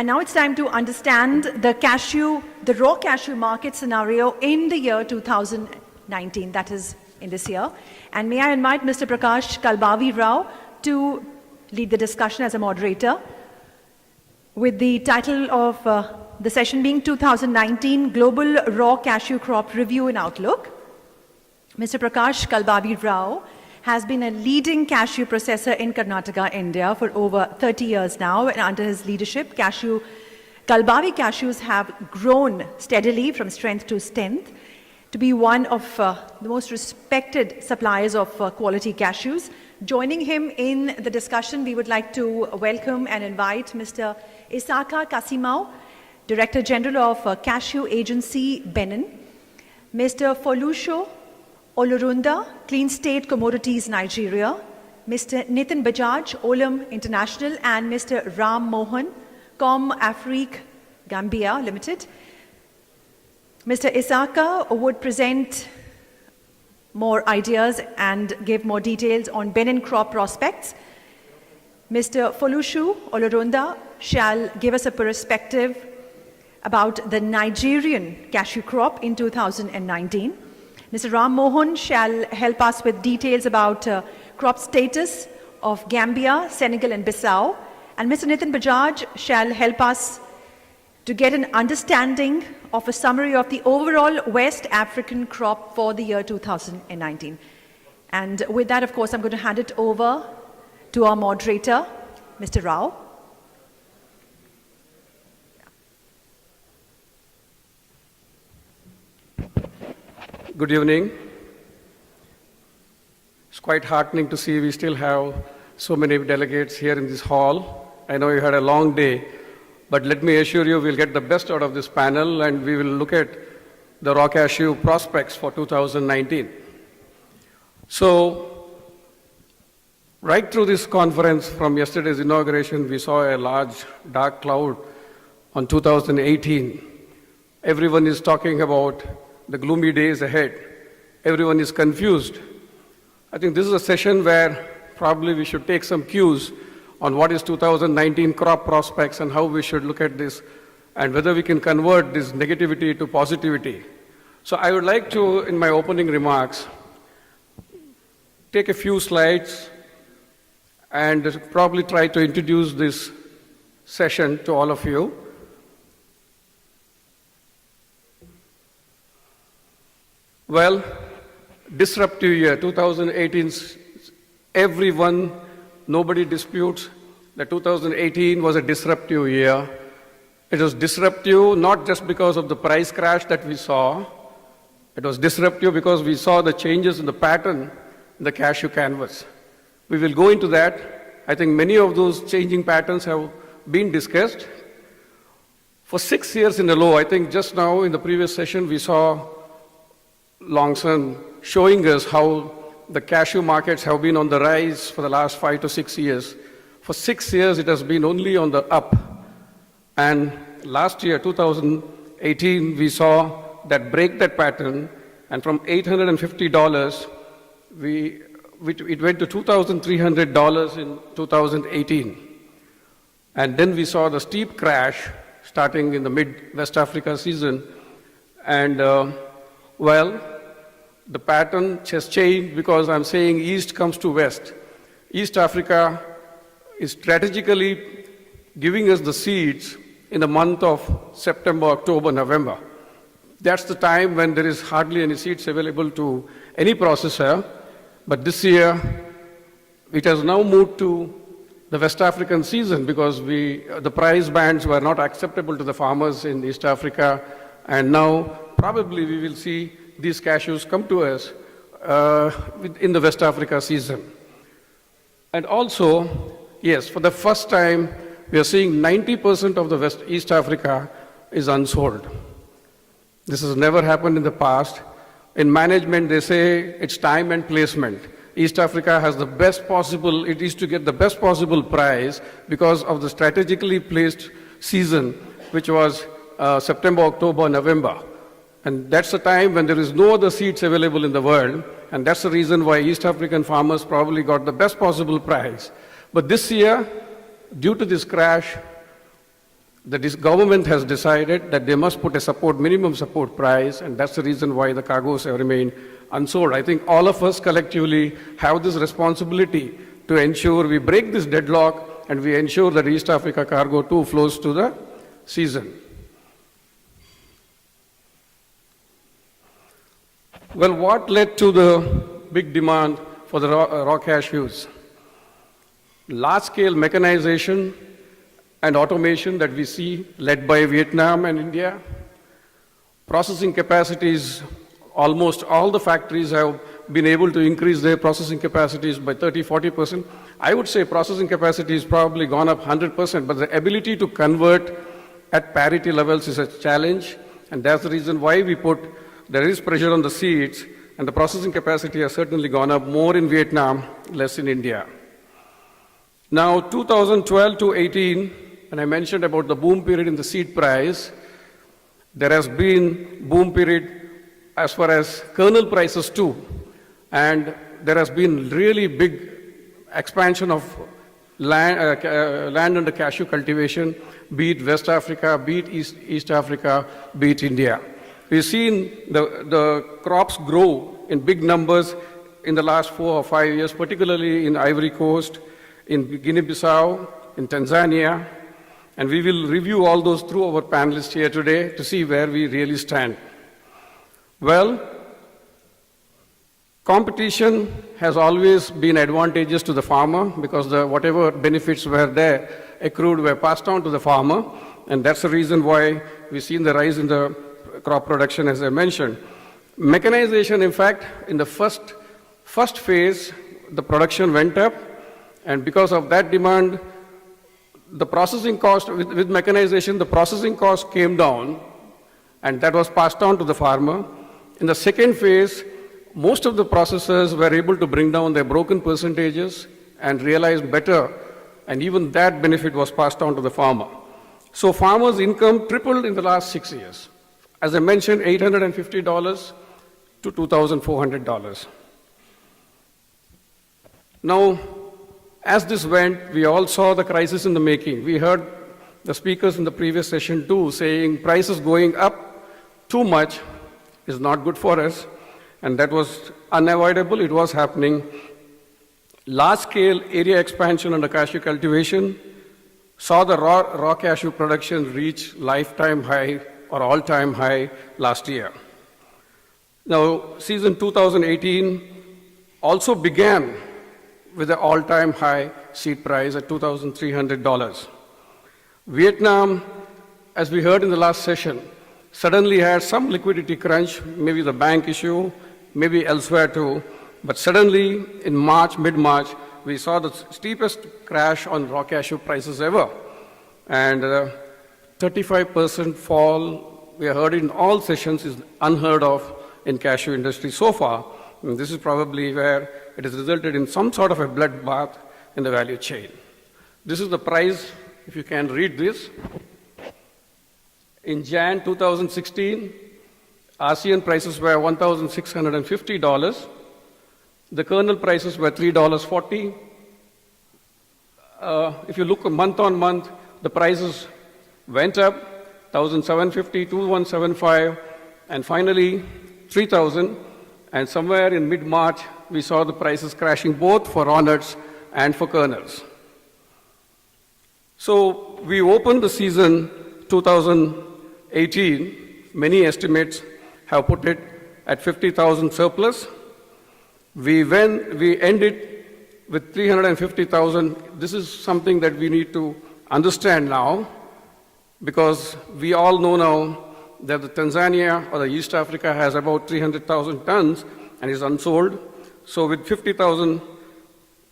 And now it's time to understand the raw cashew market scenario in the year 2019, that is in this year. And may I invite Mr. Prakash Kalbavi Rao to lead the discussion as a moderator, with the title of the session being 2019 Global Raw Cashew Crop Review and Outlook. Mr. Prakash Kalbavi Rao has been a leading cashew processor in Karnataka, India for over 30 years now, and under his leadership, Kalbavi cashews have grown steadily from strength to strength to be one of the most respected suppliers of quality cashews. Joining him in the discussion, we would like to welcome and invite Mr. Isaka Kasimao, Director General of Cashew Agency, Benin, Mr. Folusho Olorunda, Clean State Commodities, Nigeria, Mr. Nitin Bajaj, Olam International, and Mr. Ram Mohan, Com Afrique Gambia Limited. Mr. Isaka would present more ideas and give more details on Benin crop prospects. Mr. Folusho Olorunda shall give us a perspective about the Nigerian cashew crop in 2019. Mr. Ram Mohan shall help us with details about crop status of Gambia, Senegal, and Bissau. And Mr. Nitin Bajaj shall help us to get an understanding of a summary of the overall West African crop for the year 2019. And with that, of course, I'm going to hand it over to our moderator, Mr. Rao. Good evening. It's quite heartening to see we still have so many delegates here in this hall. I know you had a long day, but let me assure you we'll get the best out of this panel, and we will look at the raw cashew prospects for 2019. So, right through this conference from yesterday's inauguration, we saw a large dark cloud on 2018. Everyone is talking about the gloomy days ahead. Everyone is confused. I think this is a session where probably we should take some cues on what is 2019 crop prospects and how we should look at this and whether we can convert this negativity to positivity. So I would like to, in my opening remarks, take a few slides and probably try to introduce this session to all of you. Well, disruptive year, 2018, nobody disputes that 2018 was a disruptive year. It was disruptive not just because of the price crash that we saw, it was disruptive because we saw the changes in the pattern in the cashew canvas. We will go into that. I think many of those changing patterns have been discussed. For 6 years in a row, I think just now in the previous session we saw Longson showing us how the cashew markets have been on the rise for the last 5 to 6 years. For 6 years, it has been only on the up. And last year, 2018, we saw that break that pattern, and from $850, it went to $2,300 in 2018. And then we saw the steep crash starting in the mid-West Africa season. And the pattern has changed because I'm saying East comes to West. East Africa is strategically giving us the seeds in the month of September, October, November. That's the time when there is hardly any seeds available to any processor. But this year, it has now moved to the West African season because the price bands were not acceptable to the farmers in East Africa. And now, probably we will see these cashews come to us in the West Africa season. And also, yes, for the first time, we are seeing 90% of the East Africa is unsold. This has never happened in the past. In management, they say it's time and placement. East Africa has the best possible, it is to get the best possible price because of the strategically placed season, which was September, October, November. And that's the time when there is no other seeds available in the world, and that's the reason why East African farmers probably got the best possible price. But this year, due to this crash, The government has decided that they must put a minimum support price, and that's the reason why the cargoes have remained unsold. I think all of us collectively have this responsibility to ensure we break this deadlock and we ensure that East Africa cargo too flows to the season. Well, what led to the big demand for the raw cashews? Large-scale mechanization and automation that we see led by Vietnam and India. Processing capacities, almost all the factories have been able to increase their processing capacities by 30-40%. I would say processing capacity has probably gone up 100%, but the ability to convert at parity levels is a challenge, and that's the reason why there is pressure on the seeds, and the processing capacity has certainly gone up more in Vietnam, less in India. Now, 2012 to 18, when I mentioned about the boom period in the seed price, there has been boom period as far as kernel prices too. And there has been really big expansion of land under cashew cultivation, be it West Africa, be it East Africa, be it India. We've seen the crops grow in big numbers in the last 4 or 5 years, particularly in Ivory Coast, in Guinea-Bissau, in Tanzania, and we will review all those through our panelists here today to see where we really stand. Well, competition has always been advantageous to the farmer because whatever benefits were there accrued were passed on to the farmer, and that's the reason why we've seen the rise in the crop production, as I mentioned. Mechanization, in fact, in the first phase, the production went up, and because of that demand, the processing cost, with mechanization, the processing cost came down, and that was passed on to the farmer. In the second phase, most of the processors were able to bring down their broken percentages and realize better, and even that benefit was passed on to the farmer. So farmers' income tripled in the last 6 years. As I mentioned, $850 to $2,400. Now, as this went, we all saw the crisis in the making. We heard the speakers in the previous session too saying prices going up too much is not good for us, and that was unavoidable. It was happening. Large-scale area expansion under cashew cultivation saw the raw cashew production reach lifetime high or all-time high last year. Now, season 2018 also began with an all-time high seed price at $2,300. Vietnam, as we heard in the last session, suddenly had some liquidity crunch, maybe the bank issue, maybe elsewhere too, but suddenly in March, mid-March, we saw the steepest crash on raw cashew prices ever. And 35% fall, we heard in all sessions, is unheard of in cashew industry so far. And this is probably where it has resulted in some sort of a bloodbath in the value chain. This is the price, if you can read this. In Jan 2016, ASEAN prices were $1,650. The kernel prices were $3.40. If you look month on month, the prices went up, $1,750, $2,175, and finally $3,000. And somewhere in mid-March, we saw the prices crashing both for raw nuts and for kernels. So we opened the season 2018. Many estimates have put it at 50,000 surplus. We ended with 350,000. This is something that we need to understand now, because we all know now that the Tanzania or the East Africa has about 300,000 tons and is unsold. So with 50,000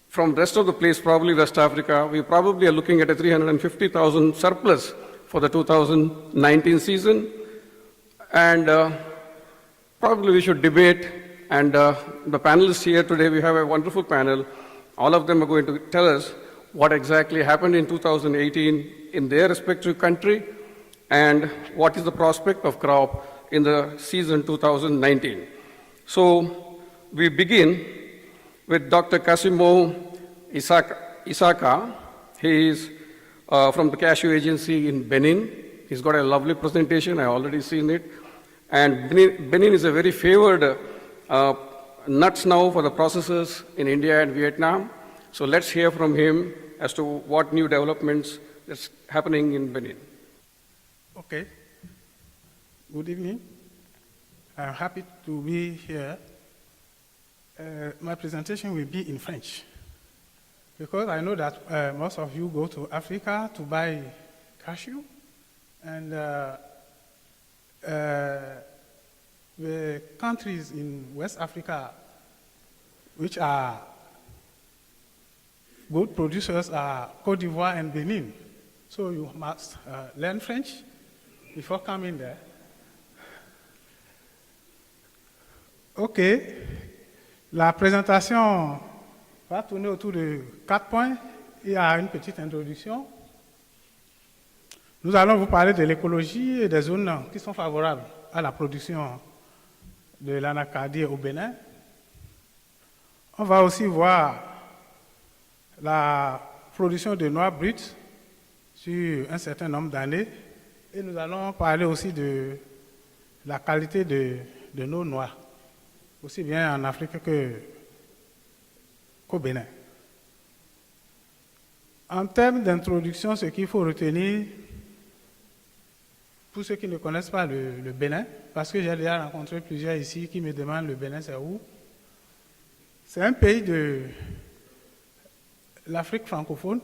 from rest of the place, probably West Africa, we probably are looking at a 350,000 surplus for the 2019 season. And probably we should debate, and the panelists here today, we have a wonderful panel. All of them are going to tell us what exactly happened in 2018 in their respective country, and what is the prospect of crop in the season 2019. So we begin with Dr. Casimo Isaka. He is from the cashew agency in Benin. He's got a lovely presentation, I already seen it. And Benin is a very favored nuts now for the processors in India and Vietnam. So let's hear from him as to what new developments is happening in Benin. Okay. Good evening. I'm happy to be here. My presentation will be in French because I know that most of you go to Africa to buy cashew, and the countries in West Africa which are good producers are Côte d'Ivoire and Benin. So you must learn French before coming there. OK. La présentation va tourner autour de 4 points. Il y a une petite introduction. Nous allons vous parler de l'écologie et des zones qui sont favorables à la production de l'anacardier au Bénin. On va aussi voir la production de noix brutes sur un certain nombre d'années. Et nous allons parler aussi de la qualité de nos noix, aussi bien en Afrique qu'au Bénin. En termes d'introduction, ce qu'il faut retenir, pour ceux qui ne connaissent pas le Bénin, parce que j'ai déjà rencontré plusieurs ici qui me demandent le Bénin c'est où. C'est un pays de l'Afrique francophone,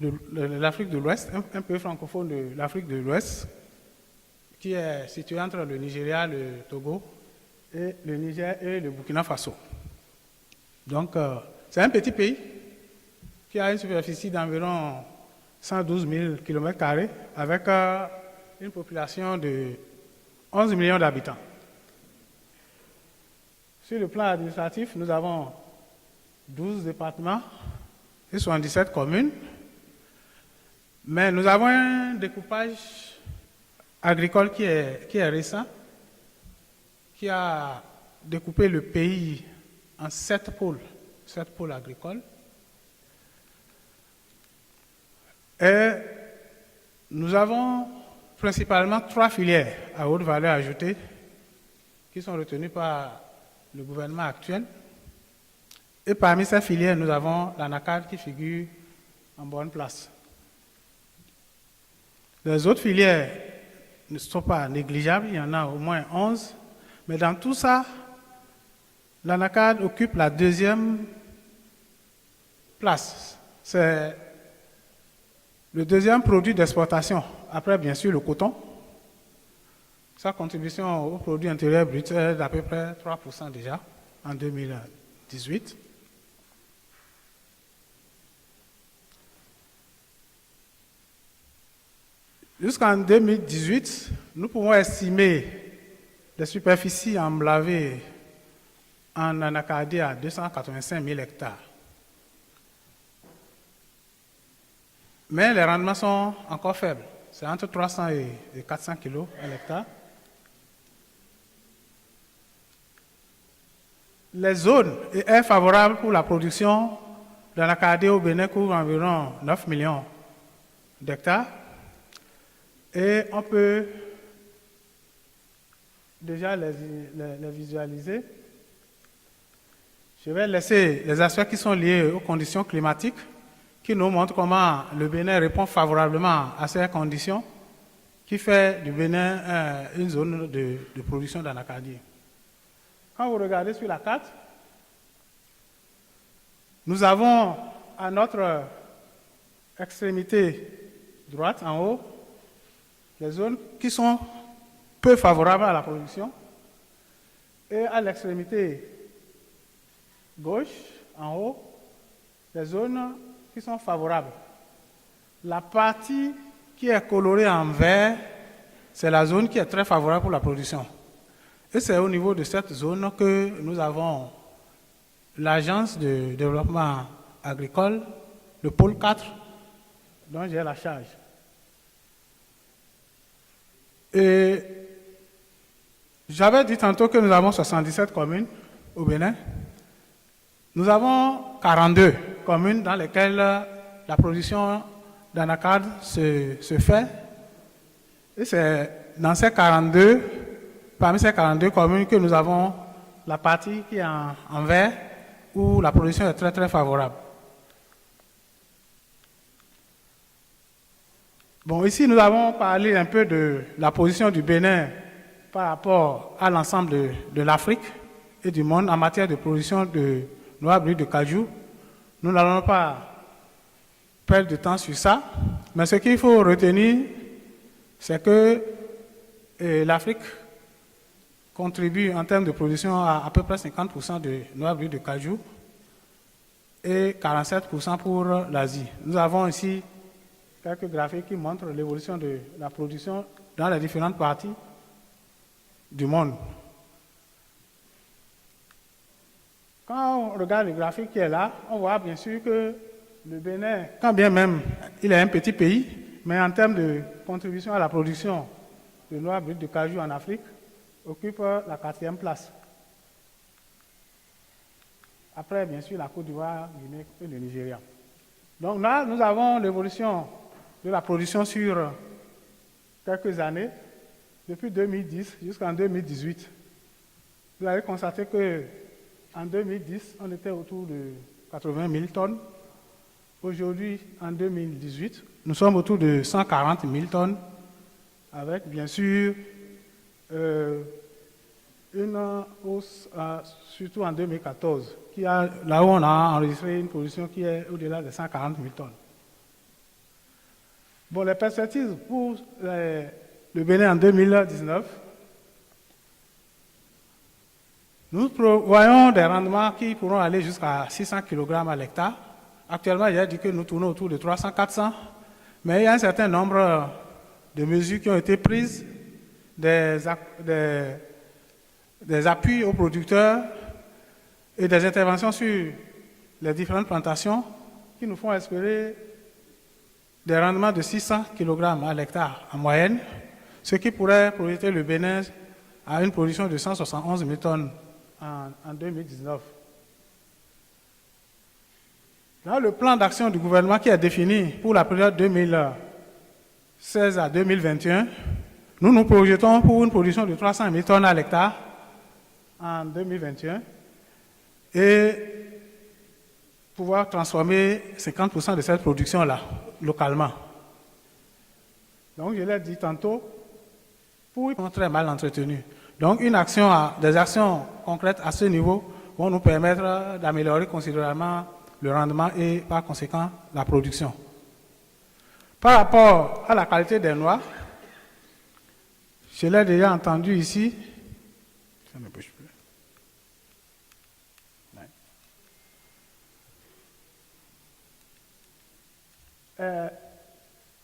de l'Afrique de l'Ouest, un peu francophone de l'Afrique de l'Ouest, qui est situé entre le Nigeria, le Togo, et le Niger et le Burkina Faso. Donc, c'est un petit pays qui a une superficie d'environ 112 000 km² avec une population de 11 millions d'habitants. Sur le plan administratif, nous avons 12 départements et 77 communes. Mais nous avons un découpage agricole qui est récent, qui a découpé le pays en 7 pôles agricoles. Et nous avons principalement 3 filières à haute valeur ajoutée qui sont retenues par le gouvernement actuel. Et parmi ces filières, nous avons l'anacarde qui figure en bonne place. Les autres filières ne sont pas négligeables, il y en a au moins 11, mais dans tout ça, l'anacarde occupe la 2e place. C'est le 2e produit d'exportation, après bien sûr le coton. Sa contribution au produit intérieur brut est d'à peu près 3% déjà en 2018. Jusqu'en 2018, nous pouvons estimer les superficies emblavées en anacardier à 285 000 hectares. Mais les rendements sont encore faibles. C'est entre 300 et 400 kg à l'hectare. Les zones et aires favorables pour la production d'anacardier au Bénin couvrent environ 9 millions d'hectares. Et on peut déjà les visualiser. Je vais laisser les aspects qui sont liés aux conditions climatiques qui nous montrent comment le Bénin répond favorablement à ces conditions qui fait du Bénin une zone de production d'anacardier. Quand vous regardez sur la carte, nous avons à notre extrémité droite en haut les zones qui sont peu favorables à la production et à l'extrémité gauche en haut les zones qui sont favorables. La partie qui est colorée en vert, c'est la zone qui est très favorable pour la production. Et c'est au niveau de cette zone que nous avons l'agence de développement agricole, le pôle 4, dont j'ai la charge. Et j'avais dit tantôt que nous avons 77 communes au Bénin. Nous avons 42 communes dans lesquelles la production d'anacarde se fait. Et c'est dans ces 42, parmi ces 42 communes que nous avons la partie qui est en vert, où la production est très très favorable. Bon, ici nous avons parlé un peu de la position du Bénin par rapport à l'ensemble de l'Afrique et du monde en matière de production de noix brutes de cajou. Nous n'allons pas perdre de temps sur ça, mais ce qu'il faut retenir, c'est que l'Afrique contribue en termes de production à peu près 50% de noix brutes de cajou et 47% pour l'Asie. Nous avons ici quelques graphiques qui montrent l'évolution de la production dans les différentes parties du monde. Quand on regarde le graphique qui est là, on voit bien sûr que le Bénin, quand bien même il est un petit pays, mais en termes de contribution à la production de noix brutes de cajou en Afrique, occupe la 4e place. Après, bien sûr, la Côte d'Ivoire, Guinée et le Nigeria. Donc là, nous avons l'évolution de la production sur quelques années, depuis 2010 jusqu'en 2018. Vous allez constater qu'en 2010, on était autour de 80 000 tonnes. Aujourd'hui, en 2018, nous sommes autour de 140 000 tonnes, avec bien sûr une hausse, surtout en 2014, là où on a enregistré une production qui est au-delà de 140 000 tonnes. Bon, les perspectives pour le Bénin en 2019, nous voyons des rendements qui pourront aller jusqu'à 600 kg à l'hectare. Actuellement, il y a dit que nous tournons autour de 300-400, mais il y a un certain nombre de mesures qui ont été prises, des appuis aux producteurs et des interventions sur les différentes plantations qui nous font espérer des rendements de 600 kg à l'hectare en moyenne, ce qui pourrait projeter le Bénin à une production de 171 000 tonnes en 2019. Dans le plan d'action du gouvernement qui est défini pour la période 2016 à 2021, nous nous projetons pour une production de 300 000 tonnes à l'hectare en 2021 et pouvoir transformer 50% de cette production-là localement. Donc, je l'ai dit tantôt, pour ils sont très mal entretenus. Donc, des actions concrètes à ce niveau vont nous permettre d'améliorer considérablement le rendement et par conséquent la production. Par rapport à la qualité des noix, je l'ai déjà entendu ici. Ça ne bouge plus.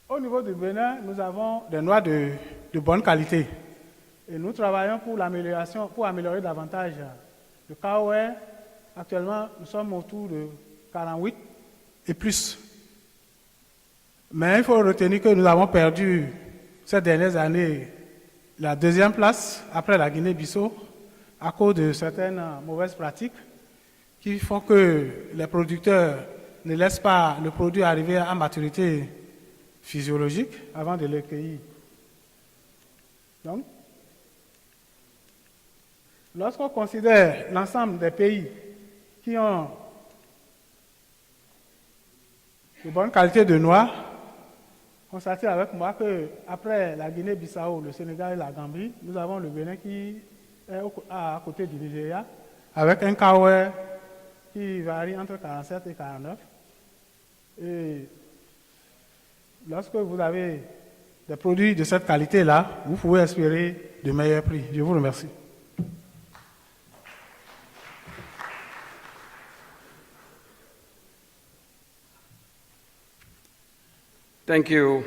Au niveau du Bénin, nous avons des noix de bonne qualité. Et nous travaillons pour l'amélioration, pour améliorer davantage le KOR. Actuellement, nous sommes autour de 48 et plus. Mais il faut retenir que nous avons perdu ces dernières années la 2e place après la Guinée-Bissau à cause de certaines mauvaises pratiques qui font que les producteurs ne laissent pas le produit arriver à maturité physiologique avant de le cueillir. Donc, lorsqu'on considère l'ensemble des pays qui ont de bonne qualité de noix, constatez avec moi qu'après la Guinée-Bissau, le Sénégal et la Gambie, nous avons le Bénin qui est à côté du Nigeria, avec un KOR qui varie entre 47 et 49. Et lorsque vous avez des produits de cette qualité-là, vous pouvez espérer de meilleurs prix. Je vous remercie. Thank you,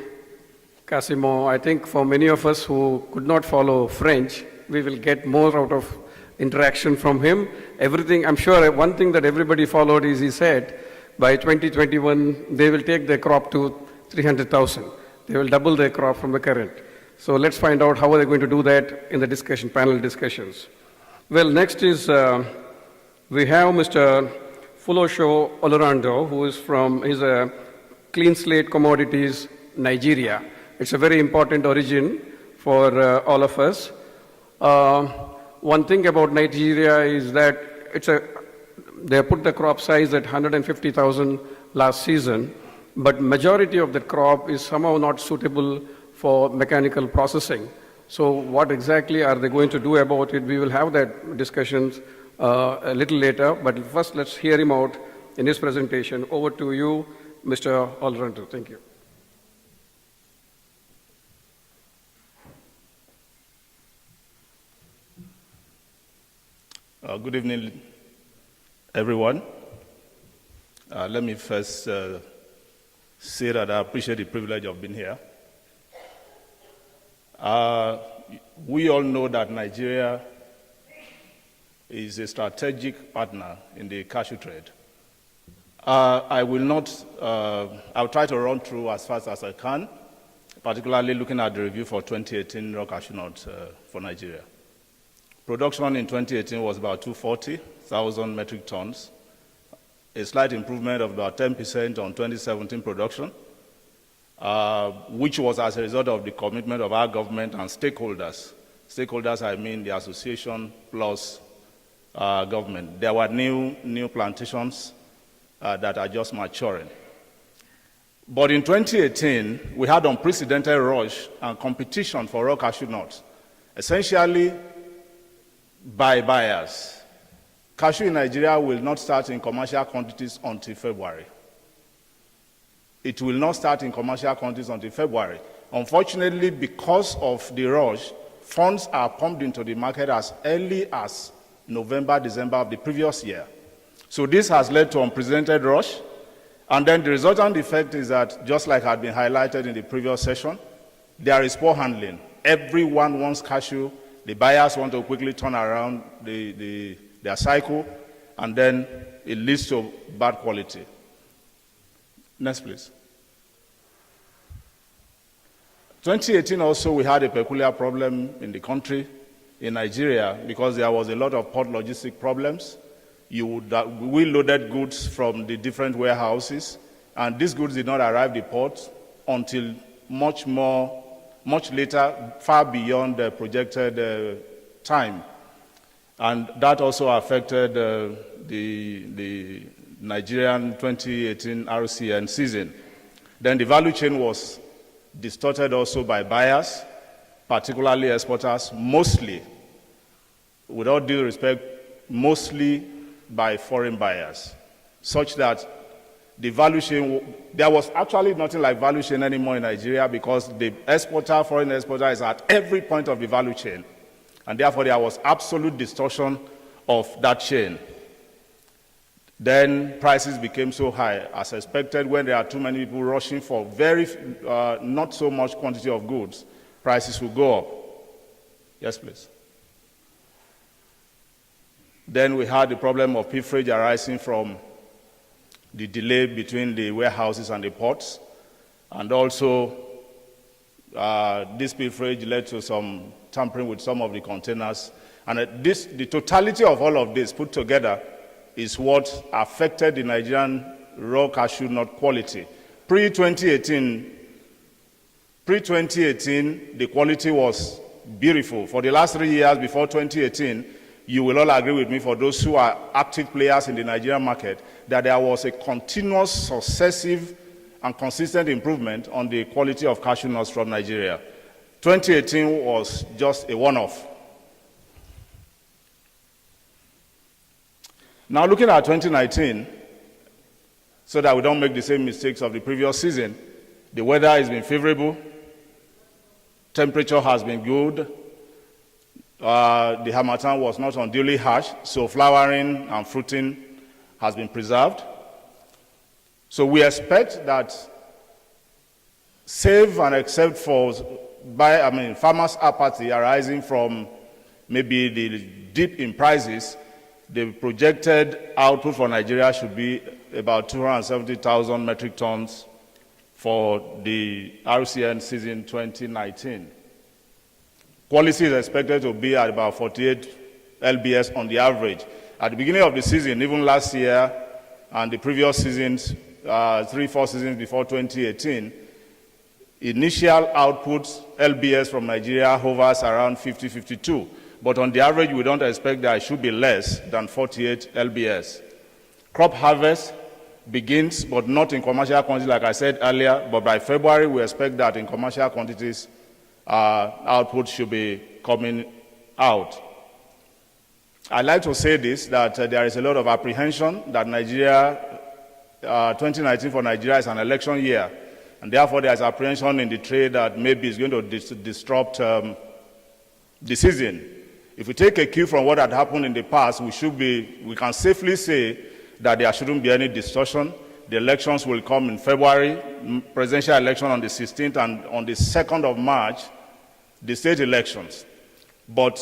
Casimo. I think for many of us who could not follow French, we will get more out of interaction from him. Everything, I'm sure one thing that everybody followed is he said, by 2021, they will take their crop to 300,000. They will double their crop from the current. So let's find out how are they going to do that in the discussion, panel discussions. Well, next is, we have Mr. Fulosho Olorando, who is he's a clean slate commodities, Nigeria. It's a very important origin for all of us. One thing about Nigeria is that they put the crop size at 150,000 last season, but majority of the crop is somehow not suitable for mechanical processing. So what exactly are they going to do about it? We will have that discussions a little later, but first let's hear him out in his presentation. Over to you, Mr. Olrantu. Thank you. Good evening, everyone. Let me first say that I appreciate the privilege of being here. We all know that Nigeria is a strategic partner in the cashew trade. I'll try to run through as fast as I can, particularly looking at the review for 2018 raw cashew nuts for Nigeria. Production in 2018 was about 240,000 metric tons, a slight improvement of about 10% on 2017 production, which was as a result of the commitment of our government and stakeholders. Stakeholders, I mean the association plus government. There were new plantations that are just maturing. But in 2018, we had unprecedented rush and competition for raw cashew nuts, essentially by buyers. Cashew in Nigeria will not start in commercial quantities until February. It will not start in commercial quantities until February. Unfortunately, because of the rush, funds are pumped into the market as early as November, December of the previous year. So this has led to unprecedented rush. And then the resultant effect is that, just like had been highlighted in the previous session, there is poor handling. Everyone wants cashew. The buyers want to quickly turn around their cycle, and then it leads to bad quality. Next, please. 2018 also, we had a peculiar problem in the country, in Nigeria, because there was a lot of port logistic problems. We loaded goods from the different warehouses, and these goods did not arrive at the port until much later, far beyond the projected time. And that also affected the Nigerian 2018 RCN season. Then the value chain was distorted also by buyers, particularly exporters, mostly, with all due respect, mostly by foreign buyers, such that the value chain, there was actually nothing like value chain anymore in Nigeria, because the exporter, foreign exporter, is at every point of the value chain. And therefore, there was absolute distortion of that chain. Then prices became so high, as expected, when there are too many people rushing for not so much quantity of goods, prices will go up. Yes, please. Then we had the problem of pilferage arising from the delay between the warehouses and the ports. And also, this pilferage led to some tampering with some of the containers. And the totality of all of this put together is what affected the Nigerian raw cashew nut quality. Pre-2018, the quality was beautiful. For the last 3 years before 2018, you will all agree with me, for those who are active players in the Nigerian market, that there was a continuous, successive, and consistent improvement on the quality of cashew nuts from Nigeria. 2018 was just a one-off. Now looking at 2019, so that we don't make the same mistakes of the previous season, the weather has been favorable, temperature has been good, the harmattan was not unduly harsh, so flowering and fruiting has been preserved. So we expect that, save and except for farmers' apathy arising from maybe the dip in prices, the projected output for Nigeria should be about 270,000 metric tons for the RCN season 2019. Quality is expected to be at about 48 lbs on the average. At the beginning of the season, even last year and the previous seasons, 3-4 seasons before 2018, initial output LBS from Nigeria hovers around 50-52. But on the average, we don't expect that it should be less than 48 LBS. Crop harvest begins, but not in commercial quantities, like I said earlier, but by February, we expect that in commercial quantities, output should be coming out. I'd like to say this, that there is a lot of apprehension that Nigeria, 2019 for Nigeria is an election year, and therefore there is apprehension in the trade that maybe it's going to disrupt the season. If we take a cue from what had happened in the past, we can safely say that there shouldn't be any distortion. The elections will come in February, presidential election on the 16th, and on the 2nd of March, the state elections. But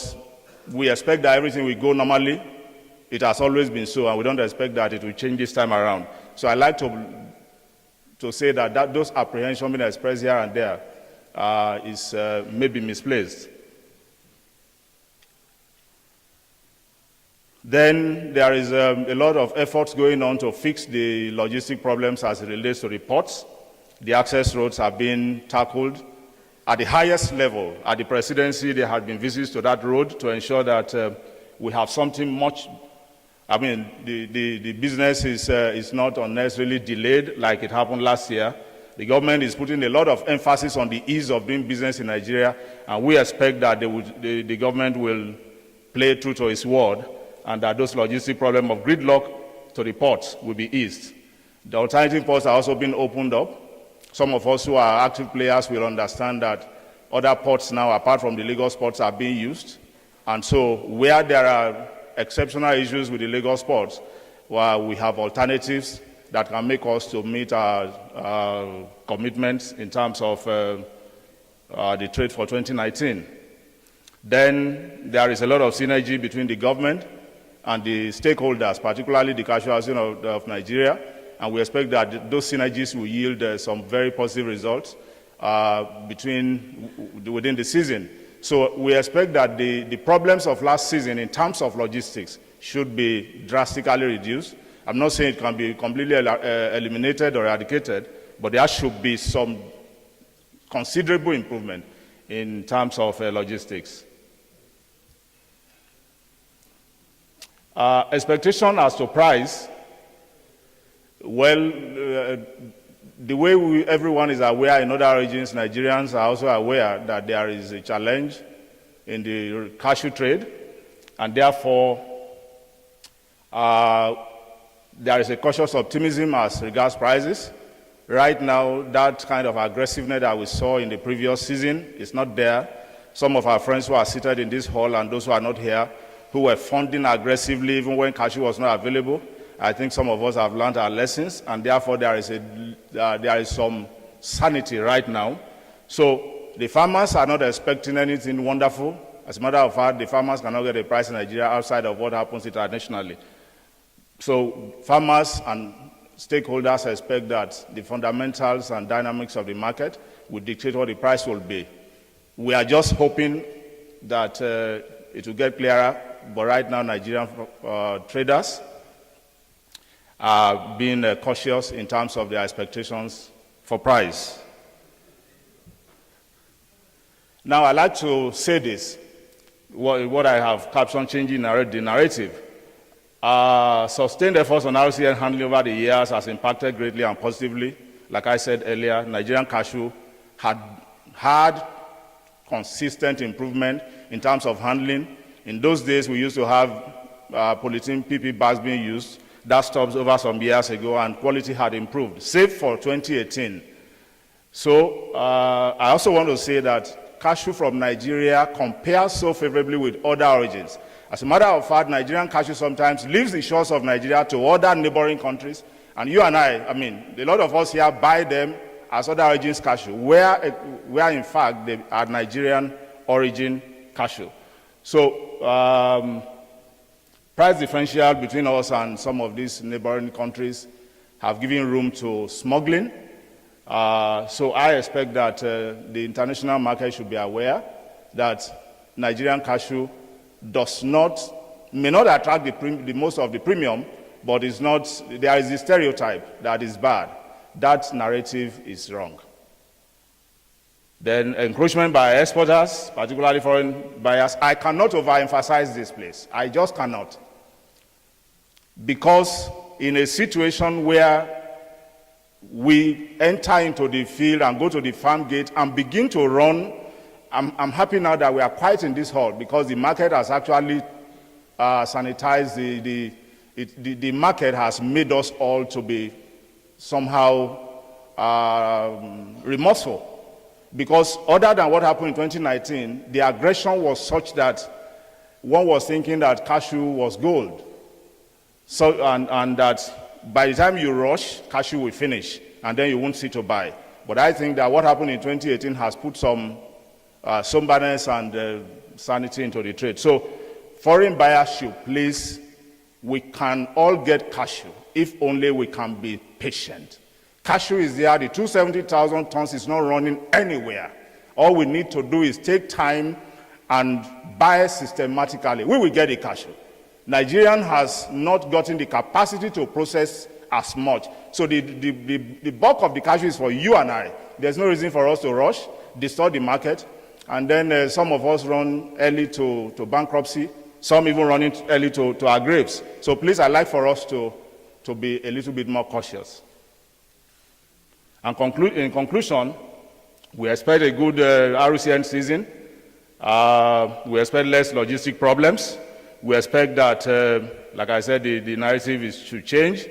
we expect that everything will go normally. It has always been so, and we don't expect that it will change this time around. So I like to say that those apprehensions being expressed here and there is maybe misplaced. Then there is a lot of efforts going on to fix the logistic problems as it relates to the ports. The access roads are being tackled. At the highest level, at the presidency, there have been visits to that road to ensure that we have something much, the business is not unnecessarily delayed like it happened last year. The government is putting a lot of emphasis on the ease of doing business in Nigeria, and we expect that the government will play true to its word, and that those logistic problems of gridlock to the ports will be eased. The alternative ports are also being opened up. Some of us who are active players will understand that other ports now, apart from the Lagos ports, are being used. And so where there are exceptional issues with the Lagos ports, well, we have alternatives that can make us to meet our commitments in terms of the trade for 2019. Then there is a lot of synergy between the government and the stakeholders, particularly the cashew housing of Nigeria, and we expect that those synergies will yield some very positive results within the season. So we expect that the problems of last season in terms of logistics should be drastically reduced. I'm not saying it can be completely eliminated or eradicated, but there should be some considerable improvement in terms of logistics. Expectation as to price, well, the way everyone is aware in other regions, Nigerians are also aware that there is a challenge in the cashew trade, and therefore there is a cautious optimism as regards prices. Right now, that kind of aggressiveness that we saw in the previous season is not there. Some of our friends who are seated in this hall and those who are not here, who were funding aggressively even when cashew was not available, I think some of us have learned our lessons, and therefore there is some sanity right now. So the farmers are not expecting anything wonderful. As a matter of fact, the farmers cannot get a price in Nigeria outside of what happens internationally. So farmers and stakeholders expect that the fundamentals and dynamics of the market will dictate what the price will be. We are just hoping that it will get clearer, but right now Nigerian traders are being cautious in terms of their expectations for price. Now, I'd like to say this, what I have captioned changing the narrative. Sustained efforts on RCN handling over the years has impacted greatly and positively. Like I said earlier, Nigerian cashew had consistent improvement in terms of handling. In those days, we used to have polythene PP bags being used. That stopped over some years ago, and quality had improved, save for 2018. So I also want to say that cashew from Nigeria compares so favorably with other origins. As a matter of fact, Nigerian cashew sometimes leaves the shores of Nigeria to other neighboring countries, and you and I mean, a lot of us here buy them as other origins cashew, where in fact they are Nigerian origin cashew. So price differential between us and some of these neighboring countries have given room to smuggling. So I expect that the international market should be aware that Nigerian cashew may not attract the most of the premium, but it's not, there is a stereotype that is bad. That narrative is wrong. Then encroachment by exporters, particularly foreign buyers, I cannot overemphasize this place. I just cannot. Because in a situation where we enter into the field and go to the farm gate and begin to run, I'm happy now that we are quiet in this hall because the market has actually sanitized, the market has made us all to be somehow remorseful. Because other than what happened in 2019, the aggression was such that one was thinking that cashew was gold. So, and that by the time you rush, cashew will finish, and then you won't see to buy. But I think that what happened in 2018 has put some soberness and sanity into the trade. So foreign buyers should please, we can all get cashew if only we can be patient. Cashew is there, the 270,000 tons is not running anywhere. All we need to do is take time and buy systematically. We will get the cashew. Nigerian has not gotten the capacity to process as much. So the bulk of the cashew is for you and I. There's no reason for us to rush, distort the market, and then some of us run early to bankruptcy, some even running early to our graves. So please, I'd like for us to be a little bit more cautious. And in conclusion, we expect a good RUCN season. We expect less logistic problems. We expect that, like I said, the narrative should change.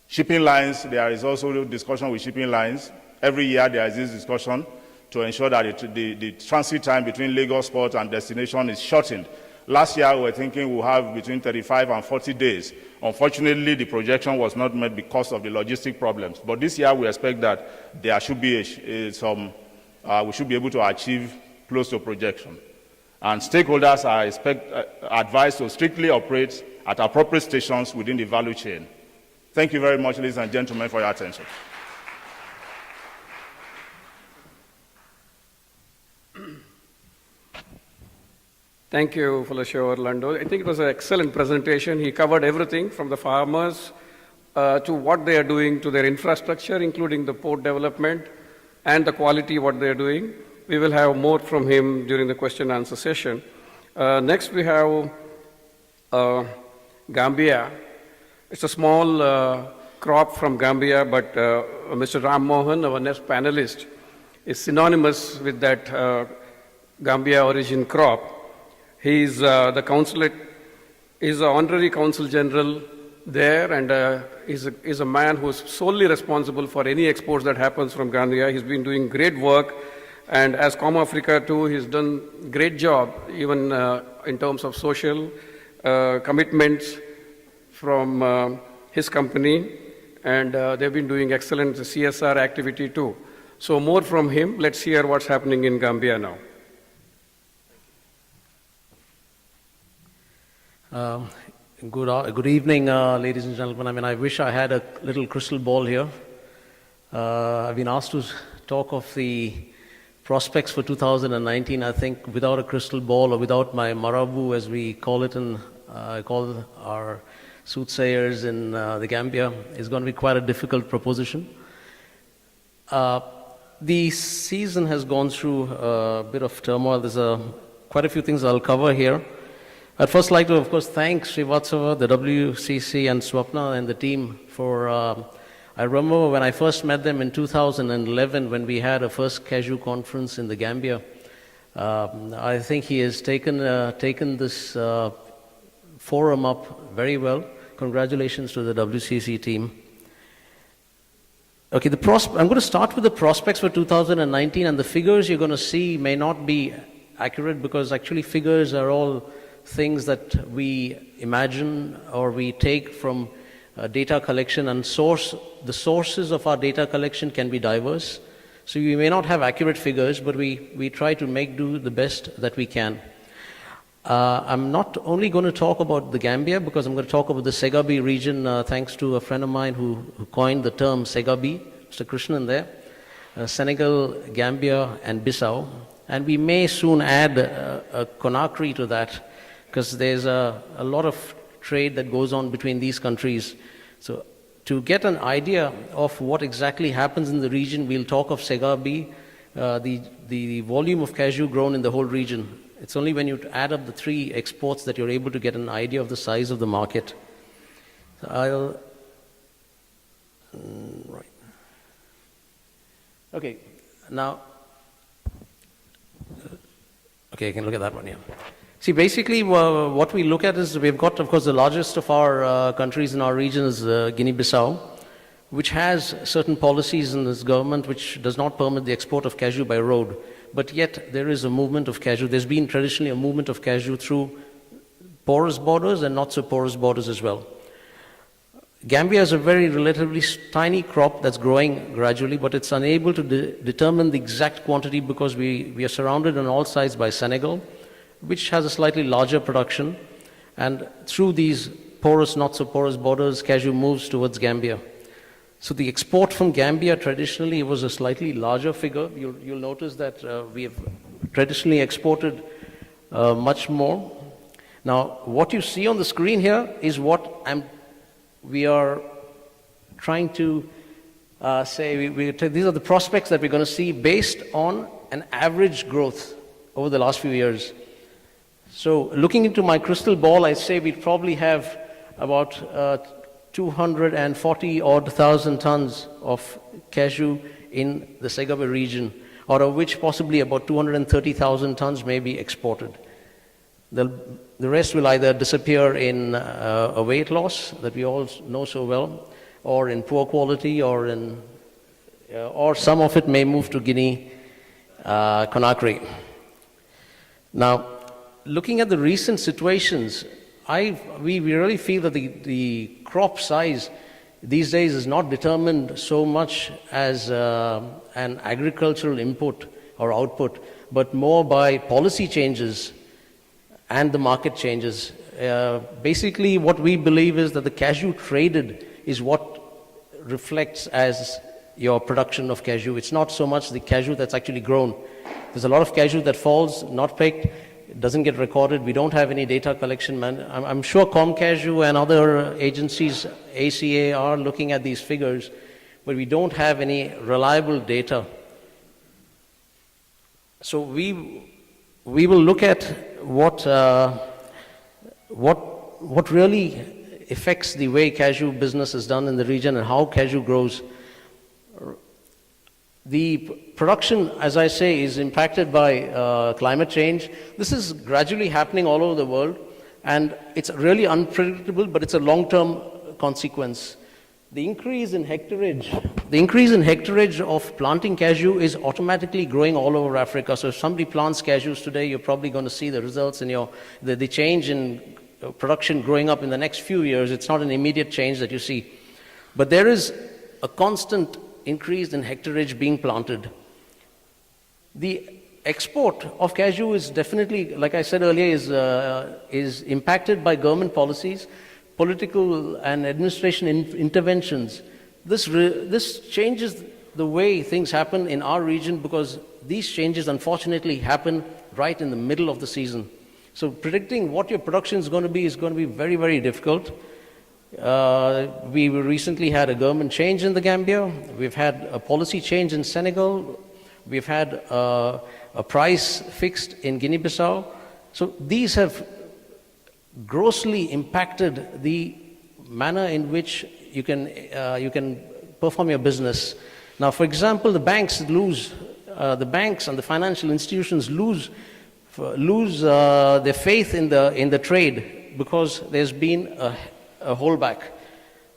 Shipping lines, there is also discussion with shipping lines. Every year there is this discussion to ensure that the transit time between Lagos port and destination is shortened. Last year we were thinking we'll have between 35 and 40 days. Unfortunately, the projection was not met because of the logistic problems. But this year we expect that there should be we should be able to achieve close to projection. And stakeholders are advised to strictly operate at appropriate stations within the value chain. Thank you very much, ladies and gentlemen, for your attention. Thank you, Felicio Orlando. I think it was an excellent presentation. He covered everything from the farmers to what they are doing to their infrastructure, including the port development and the quality of what they are doing. We will have more from him during the question and answer session. Next, we have Gambia. It's a small crop from Gambia, but Mr. Ram Mohan, our next panelist, is synonymous with that Gambia origin crop. He's the consulate, he's the honorary consul general there, and he's a man who's solely responsible for any exports that happens from Gambia. He's been doing great work, and as ComAfrica too, he's done a great job, even in terms of social commitments from his company, and they've been doing excellent CSR activity too. So more from him. Let's hear what's happening in Gambia now. Good evening, ladies and gentlemen. I mean, I wish I had a little crystal ball here. I've been asked to talk of the prospects for 2019. I think without a crystal ball, or without my marabu, as we call it, call our soothsayers in the Gambia, is going to be quite a difficult proposition. The season has gone through a bit of turmoil. There's quite a few things I'll cover here. I'd first like to, of course, thank Srivatsava, the WCC, and Swapna and the team for, I remember when I first met them in 2011 when we had a first cashew conference in the Gambia. I think he has taken this forum up very well. Congratulations to the WCC team. Okay, I'm going to start with the prospects for 2019, and the figures you're going to see may not be accurate because actually figures are all things that we imagine or we take from data collection, and the sources of our data collection can be diverse. So we may not have accurate figures, but we try to do the best that we can. I'm not only going to talk about the Gambia, because I'm going to talk about the Segabi region, thanks to a friend of mine who coined the term Segabi, Mr. Krishnan there, Senegal, Gambia, and Bissau. And we may soon add a Conakry to that, because there's a lot of trade that goes on between these countries. So to get an idea of what exactly happens in the region, we'll talk of Segabi, the volume of cashew grown in the whole region. It's only when you add up the three exports that you're able to get an idea of the size of the market. So right. Okay, now, okay, you can look at that one here. See, basically, what we look at is we've got, of course, the largest of our countries in our region is Guinea-Bissau, which has certain policies in this government which does not permit the export of cashew by road. But yet, there is a movement of cashew. There's been traditionally a movement of cashew through porous borders and not so porous borders as well. Gambia is a very relatively tiny crop that's growing gradually, but it's unable to determine the exact quantity because we are surrounded on all sides by Senegal, which has a slightly larger production. And through these porous, not so porous borders, cashew moves towards Gambia. So the export from Gambia traditionally was a slightly larger figure. You'll notice that we have traditionally exported much more. Now, what you see on the screen here is what we are trying to say. These are the prospects that we're going to see based on an average growth over the last few years. So looking into my crystal ball, I say we probably have about 240,000 tons of cashew in the Segabe region, out of which possibly about 230,000 tons may be exported. The rest will either disappear in a weight loss that we all know so well, or in poor quality, or some of it may move to Guinea Conakry. Now, looking at the recent situations, we really feel that the crop size these days is not determined so much as an agricultural input or output, but more by policy changes and the market changes. Basically, what we believe is that the cashew traded is what reflects as your production of cashew. It's not so much the cashew that's actually grown. There's a lot of cashew that falls, not picked, it doesn't get recorded. We don't have any data collection. I'm sure ComCashew and other agencies, ACA, are looking at these figures, but we don't have any reliable data. So we will look at what really affects the way cashew business is done in the region and how cashew grows. The production, as I say, is impacted by climate change. This is gradually happening all over the world, and it's really unpredictable, but it's a long-term consequence. The increase in hectareage of planting cashew is automatically growing all over Africa. So if somebody plants cashews today, you're probably going to see the results in the change in production growing up in the next few years. It's not an immediate change that you see. But there is a constant increase in hectareage being planted. The export of cashew is definitely, like I said earlier, is impacted by government policies, political and administration interventions. This changes the way things happen in our region because these changes unfortunately happen right in the middle of the season. So predicting what your production is going to be very, very difficult. We recently had a government change in the Gambia. We've had a policy change in Senegal. We've had a price fixed in Guinea-Bissau. So these have grossly impacted the manner in which you can perform your business. Now, for example, the banks and the financial institutions lose their faith in the trade because there's been a holdback.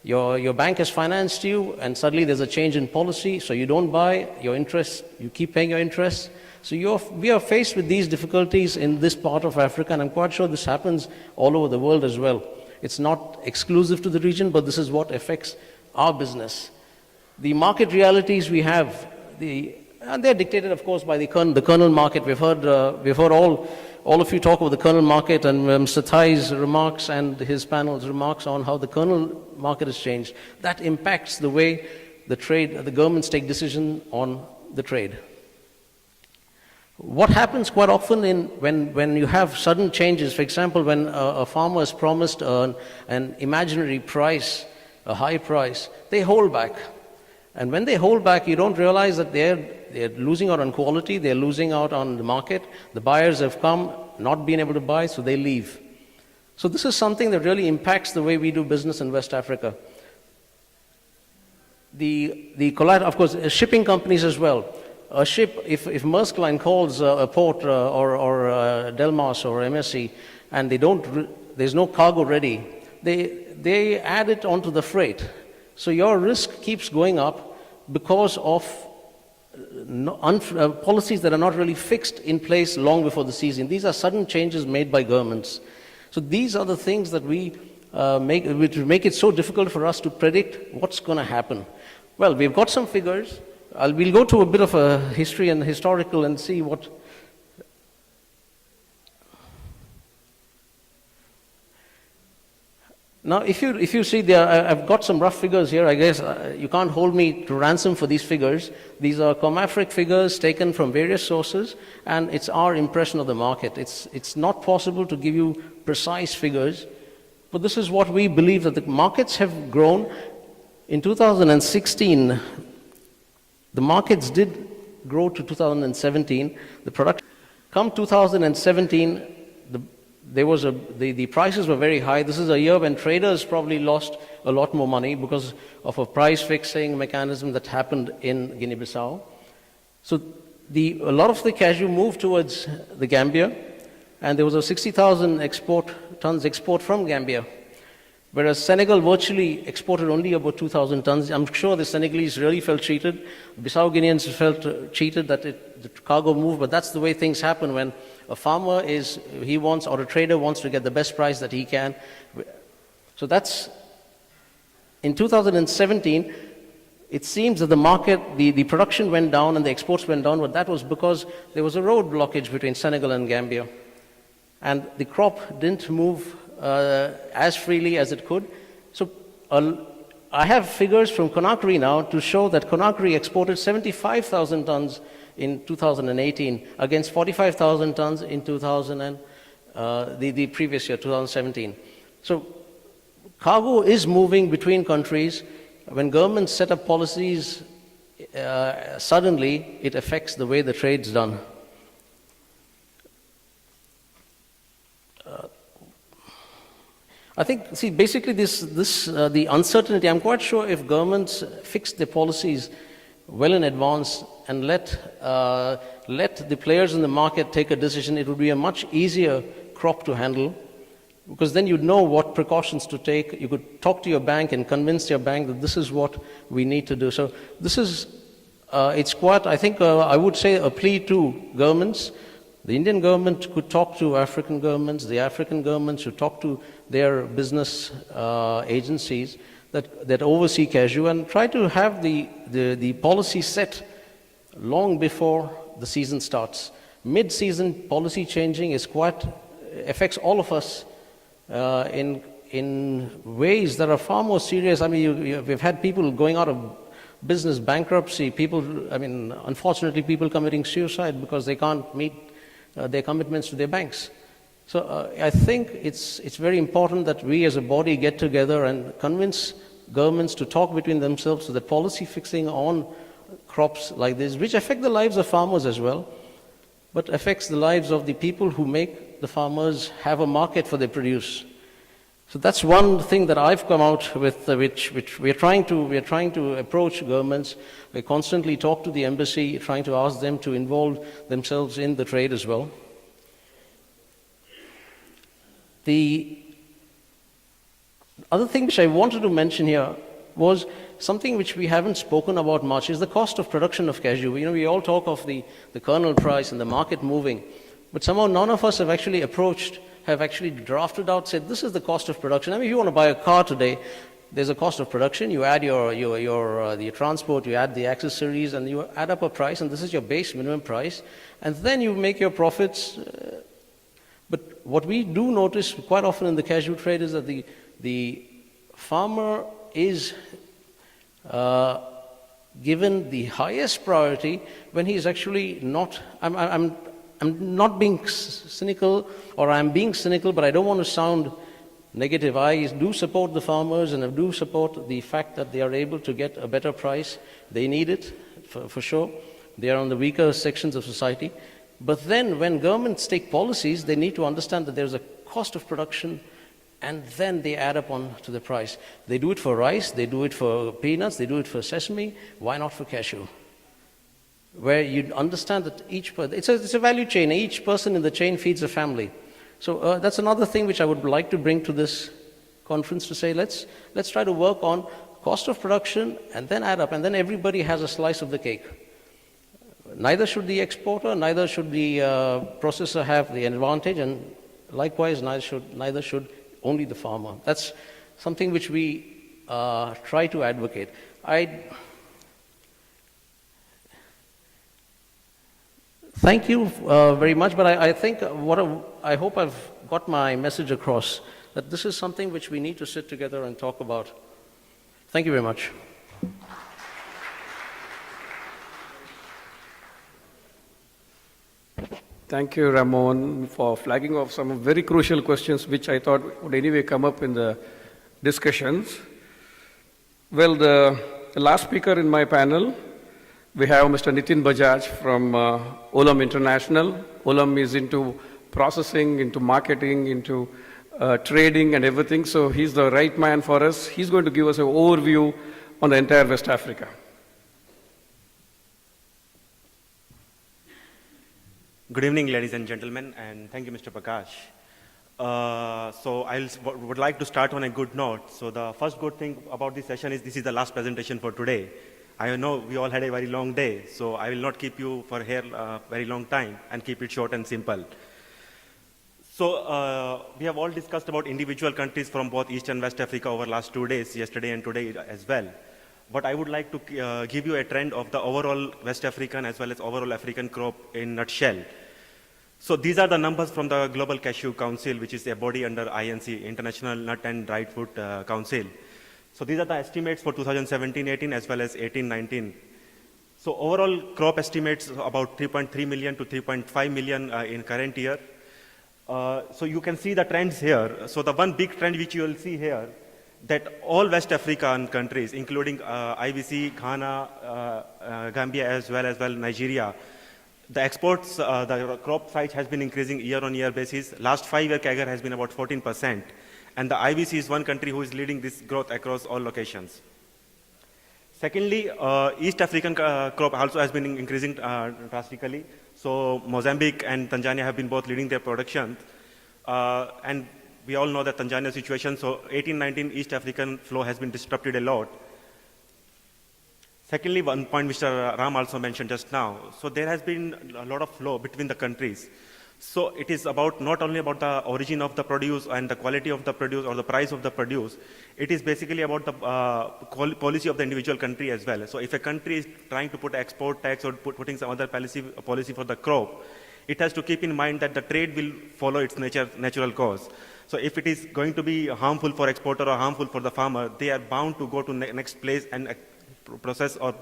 Your bank has financed you, and suddenly there's a change in policy, so you don't buy your interest. You keep paying your interest. So we are faced with these difficulties in this part of Africa, and I'm quite sure this happens all over the world as well. It's not exclusive to the region, but this is what affects our business. The market realities we have, and they're dictated, of course, by the kernel market. We've heard all of you talk about the kernel market, and Mr. Thai's remarks and his panel's remarks on how the kernel market has changed. That impacts the way the governments take decision on the trade. What happens quite often when you have sudden changes, for example, when a farmer is promised an imaginary price, a high price, they hold back. And when they hold back, you don't realize that they're losing out on quality, they're losing out on the market. The buyers have come, not been able to buy, so they leave. So this is something that really impacts the way we do business in West Africa. The collateral, of course, shipping companies as well. A ship, if Maersk Line calls a port or Delmas or MSC, and there's no cargo ready, they add it onto the freight. So your risk keeps going up because of policies that are not really fixed in place long before the season. These are sudden changes made by governments. So these are the things that which make it so difficult for us to predict what's going to happen. Well, we've got some figures. We'll go to a bit of a history and historical and see what. Now, if you see there, I've got some rough figures here. I guess you can't hold me to ransom for these figures. These are Comafric figures taken from various sources, and it's our impression of the market. It's not possible to give you precise figures, but this is what we believe, that the markets have grown. In 2016, the markets did grow to 2017. The production, come 2017, the prices were very high. This is a year when traders probably lost a lot more money because of a price fixing mechanism that happened in Guinea-Bissau. So a lot of the cashew moved towards the Gambia, and there was a 60,000 tons export from Gambia, whereas Senegal virtually exported only about 2,000 tons. I'm sure the Senegalese really felt cheated. Bissau Guineans felt cheated that the cargo moved, but that's the way things happen when a farmer or a trader wants to get the best price that he can. So that's, in 2017, it seems that the market, the production went down and the exports went down, but that was because there was a road blockage between Senegal and Gambia. And the crop didn't move as freely as it could. So I have figures from Conakry now to show that Conakry exported 75,000 tons in 2018 against 45,000 tons in the previous year, 2017. So cargo is moving between countries. When governments set up policies, suddenly it affects the way the trade's done. I think, see, basically the uncertainty, I'm quite sure if governments fix their policies well in advance and let the players in the market take a decision, it would be a much easier crop to handle, because then you'd know what precautions to take. You could talk to your bank and convince your bank that this is what we need to do. So this is, it's quite, I think, I would say a plea to governments. The Indian government could talk to African governments, the African governments should talk to their business agencies that oversee cashew and try to have the policy set long before the season starts. Mid-season policy changing affects all of us in ways that are far more serious. I mean, we've had people going out of business, bankruptcy, unfortunately people committing suicide because they can't meet their commitments to their banks. So I think it's very important that we as a body get together and convince governments to talk between themselves so that policy fixing on crops like this, which affect the lives of farmers as well, but affects the lives of the people who make the farmers have a market for their produce. So that's one thing that I've come out with, which we're trying to approach governments. We constantly talk to the embassy, trying to ask them to involve themselves in the trade as well. The other thing which I wanted to mention here was something which we haven't spoken about much, is the cost of production of cashew. We all talk of the kernel price and the market moving, but somehow none of us have actually drafted out, said this is the cost of production. I mean, if you want to buy a car today, there's a cost of production. You add your transport, you add the accessories, and you add up a price, and this is your base minimum price, and then you make your profits. But what we do notice quite often in the cashew trade is that the farmer is given the highest priority when he's actually not, I'm not being cynical, or I'm being cynical, but I don't want to sound negative. I do support the farmers, and I do support the fact that they are able to get a better price. They need it, for sure. They are on the weaker sections of society. But then when governments take policies, they need to understand that there's a cost of production, and then they add up on to the price. They do it for rice, they do it for peanuts, they do it for sesame. Why not for cashew? Where you understand that it's a value chain. Each person in the chain feeds a family. So that's another thing which I would like to bring to this conference, to say let's try to work on cost of production and then add up, and then everybody has a slice of the cake. Neither should the exporter, neither should the processor have the advantage, and likewise neither should only the farmer. That's something which we try to advocate. Thank you very much, but I think I hope I've got my message across, that this is something which we need to sit together and talk about. Thank you very much. Thank you, Ramon, for flagging off some very crucial questions which I thought would anyway come up in the discussions. Well, the last speaker in my panel, we have Mr. Nitin Bajaj from Olam International. Olam is into processing, into marketing, into trading and everything, so he's the right man for us. He's going to give us an overview on the entire West Africa. Good evening, ladies and gentlemen, and thank you, Mr. Prakash. So I would like to start on a good note. So the first good thing about this session is this is the last presentation for today. I know we all had a very long day, so I will not keep you for here a very long time and keep it short and simple. So we have all discussed about individual countries from both East and West Africa over last 2 days, yesterday and today as well. But I would like to give you a trend of the overall West African as well as overall African crop in nutshell. So these are the numbers from the Global Cashew Council, which is a body under INC, International Nut and Dried Fruit Council. So these are the estimates for 2017-18 as well as 18-19. So overall crop estimates about 3.3 million to 3.5 million in current year. So you can see the trends here. So the one big trend which you will see here, that all West African countries, including IBC, Ghana, Gambia as well Nigeria, the exports, the crop size has been increasing year-on-year basis. Last 5-year CAGR has been about 14%. And the IBC is one country who is leading this growth across all locations. Secondly, East African crop also has been increasing drastically. So Mozambique and Tanzania have been both leading their production. And we all know that Tanzania situation, so 18-19 East African flow has been disrupted a lot. Secondly, one point Mr. Ram also mentioned just now. So there has been a lot of flow between the countries. So it is about not only about the origin of the produce and the quality of the produce or the price of the produce, it is basically about the policy of the individual country as well. So if a country is trying to put export tax or putting some other policy for the crop, it has to keep in mind that the trade will follow its natural course. So if it is going to be harmful for exporter or harmful for the farmer, they are bound to go to next place and process or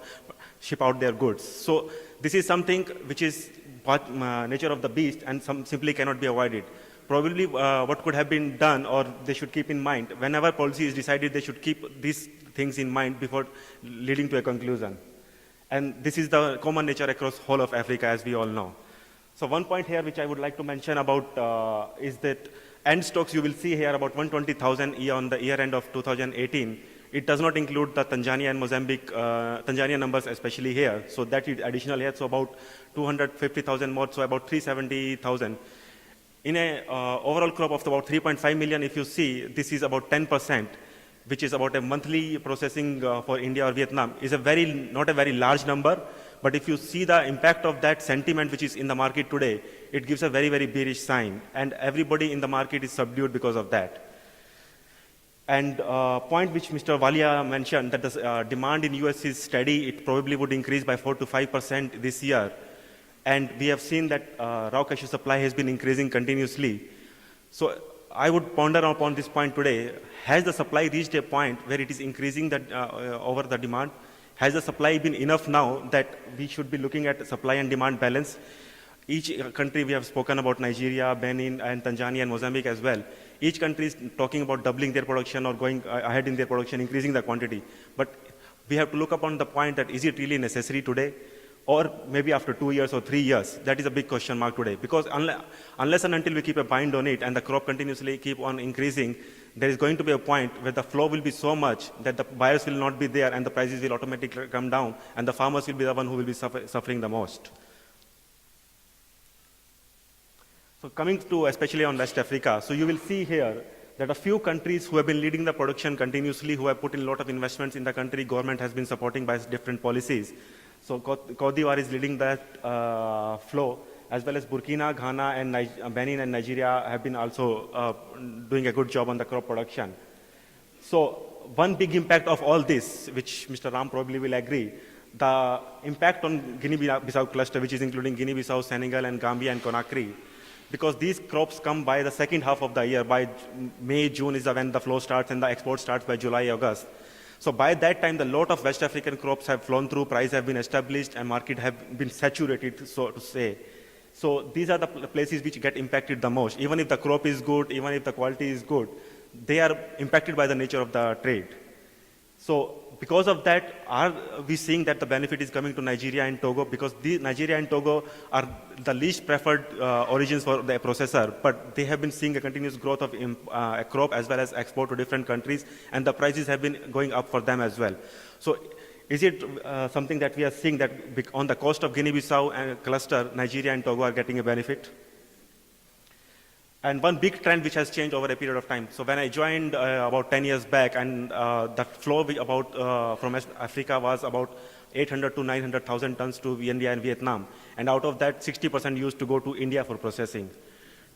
ship out their goods. So this is something which is nature of the beast and simply cannot be avoided. Probably what could have been done, or they should keep in mind, whenever policy is decided, they should keep these things in mind before leading to a conclusion. And this is the common nature across whole of Africa, as we all know. So one point here which I would like to mention about is that end stocks you will see here about 120,000 on the year end of 2018. It does not include the Tanzania and Mozambique, Tanzania numbers especially here. So that is additional here, so about 250,000 more, so about 370,000. In a overall crop of about 3.5 million, if you see, this is about 10%, which is about a monthly processing for India or Vietnam, is not a very large number. But if you see the impact of that sentiment which is in the market today, it gives a very, very bearish sign. And everybody in the market is subdued because of that. And point which Mr. Walia mentioned, that the demand in US is steady, it probably would increase by 4 to 5% this year. And we have seen that raw cashew supply has been increasing continuously. So I would ponder upon this point today. Has the supply reached a point where it is increasing over the demand? Has the supply been enough now that we should be looking at supply and demand balance? Each country, we have spoken about Nigeria, Benin, and Tanzania, and Mozambique as well. Each country is talking about doubling their production or going ahead in their production, increasing the quantity. But we have to look upon the point that is it really necessary today? Or maybe after 2 years or 3 years? That is a big question mark today. Because unless and until we keep a bind on it and the crop continuously keep on increasing, there is going to be a point where the flow will be so much that the buyers will not be there and the prices will automatically come down and the farmers will be the one who will be suffering the most. So coming to especially on West Africa, so you will see here that a few countries who have been leading the production continuously, who have put in a lot of investments in the country, government has been supporting by different policies. So Cote d'Ivoire is leading that flow, as well as Burkina, Ghana, and Benin and Nigeria have been also doing a good job on the crop production. So one big impact of all this, which Mr. Ram probably will agree, the impact on Guinea-Bissau cluster, which is including Guinea-Bissau, Senegal, and Gambia, and Conakry, because these crops come by the second half of the year. By May, June is when the flow starts, and the export starts by July, August. So by that time, the lot of West African crops have flown through, price have been established, and market have been saturated, so to say. So these are the places which get impacted the most. Even if the crop is good, even if the quality is good, they are impacted by the nature of the trade. So because of that, are we seeing that the benefit is coming to Nigeria and Togo? Because Nigeria and Togo are the least preferred origins for the processor, but they have been seeing a continuous growth of a crop as well as export to different countries, and the prices have been going up for them as well. So is it something that we are seeing that on the coast of Guinea-Bissau and cluster, Nigeria and Togo are getting a benefit? And one big trend which has changed over a period of time. So when I joined about 10 years back, and the flow from Africa was about 800 to 900,000 tons to India and Vietnam. And out of that, 60% used to go to India for processing.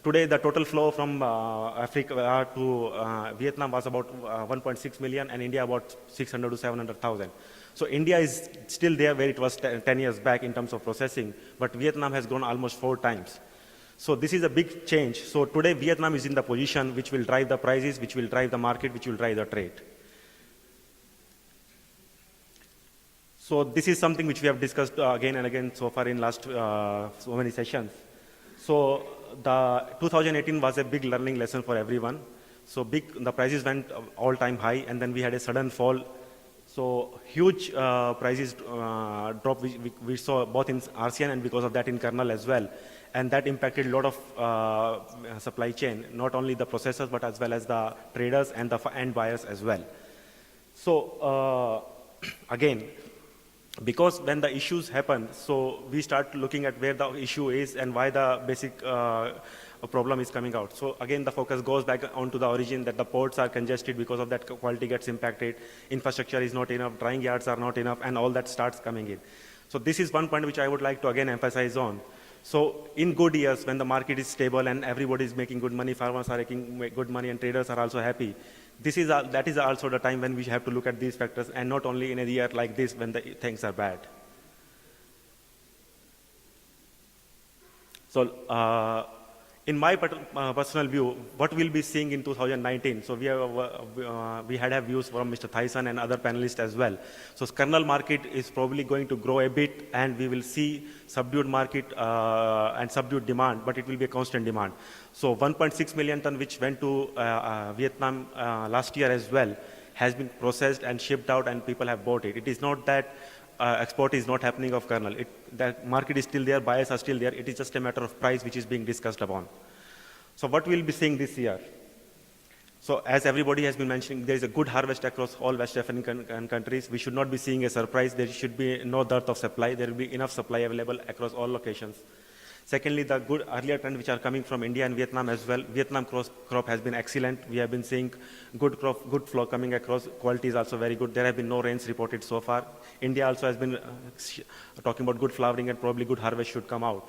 Today, the total flow from Africa to Vietnam was about 1.6 million, and India about 600 to 700,000. So India is still there where it was 10 years back in terms of processing, but Vietnam has grown almost 4 times. So this is a big change. So today Vietnam is in the position which will drive the prices, which will drive the market, which will drive the trade. So this is something which we have discussed again and again so far in last so many sessions. So the 2018 was a big learning lesson for everyone. So the prices went all-time high, and then we had a sudden fall. So huge prices drop we saw both in ASEAN and because of that in kernel as well. And that impacted a lot of supply chain, not only the processors, but as well as the traders and the end buyers as well. So again, because when the issues happen, so we start looking at where the issue is and why the basic problem is coming out. So again, the focus goes back onto the origin, that the ports are congested, because of that quality gets impacted, infrastructure is not enough, drying yards are not enough, and all that starts coming in. So this is one point which I would like to again emphasize on. So in good years, when the market is stable and everybody is making good money, farmers are making good money, and traders are also happy, that is also the time when we have to look at these factors, and not only in a year like this when the things are bad. So in my personal view, what we'll be seeing in 2019, so we had views from Mr. Thyssen and other panelists as well. So kernel market is probably going to grow a bit, and we will see subdued market and subdued demand, but it will be a constant demand. So 1.6 million ton which went to Vietnam last year as well has been processed and shipped out, and people have bought it. It is not that export is not happening of kernel. The market is still there, buyers are still there. It is just a matter of price which is being discussed upon. So what we'll be seeing this year? So as everybody has been mentioning, there is a good harvest across all West African countries. We should not be seeing a surprise. There should be no dearth of supply. There will be enough supply available across all locations. Secondly, the good earlier trends which are coming from India and Vietnam as well. Vietnam crop has been excellent. We have been seeing good flow coming across. Quality is also very good. There have been no rains reported so far. India also has been talking about good flowering, and probably good harvest should come out.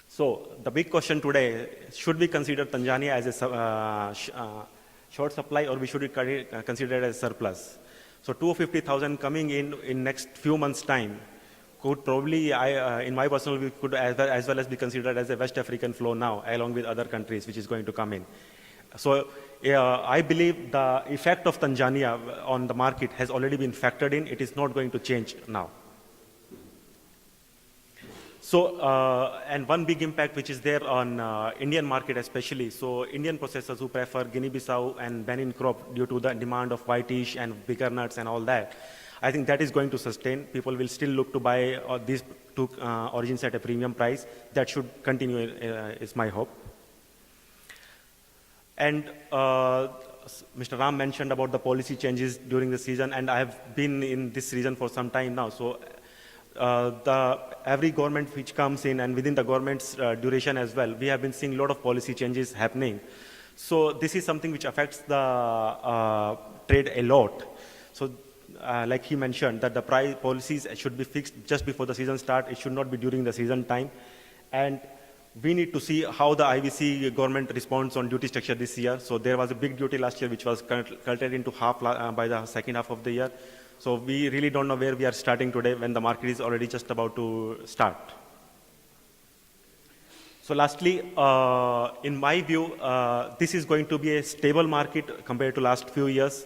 So the big question today, should we consider Tanzania as a short supply, or we should consider it as a surplus? So 250,000 coming in next few months' time could probably, in my personal view, could as well as be considered as a West African flow now, along with other countries which is going to come in. So I believe the effect of Tanzania on the market has already been factored in. It is not going to change now. So, and one big impact which is there on Indian market especially, so Indian processors who prefer Guinea-Bissau and Benin crop due to the demand of whitish and bigger nuts and all that, I think that is going to sustain. People will still look to buy these two origins at a premium price. That should continue, is my hope. And Mr. Ram mentioned about the policy changes during the season, and I have been in this region for some time now. So every government which comes in, and within the government's duration as well, we have been seeing a lot of policy changes happening. So this is something which affects the trade a lot. So like he mentioned, that the price policies should be fixed just before the season start. It should not be during the season time. And we need to see how the IVC government responds on duty structure this year. So there was a big duty last year which was curtailed into half by the second half of the year. So we really don't know where we are starting today when the market is already just about to start. So lastly, in my view, this is going to be a stable market compared to last few years.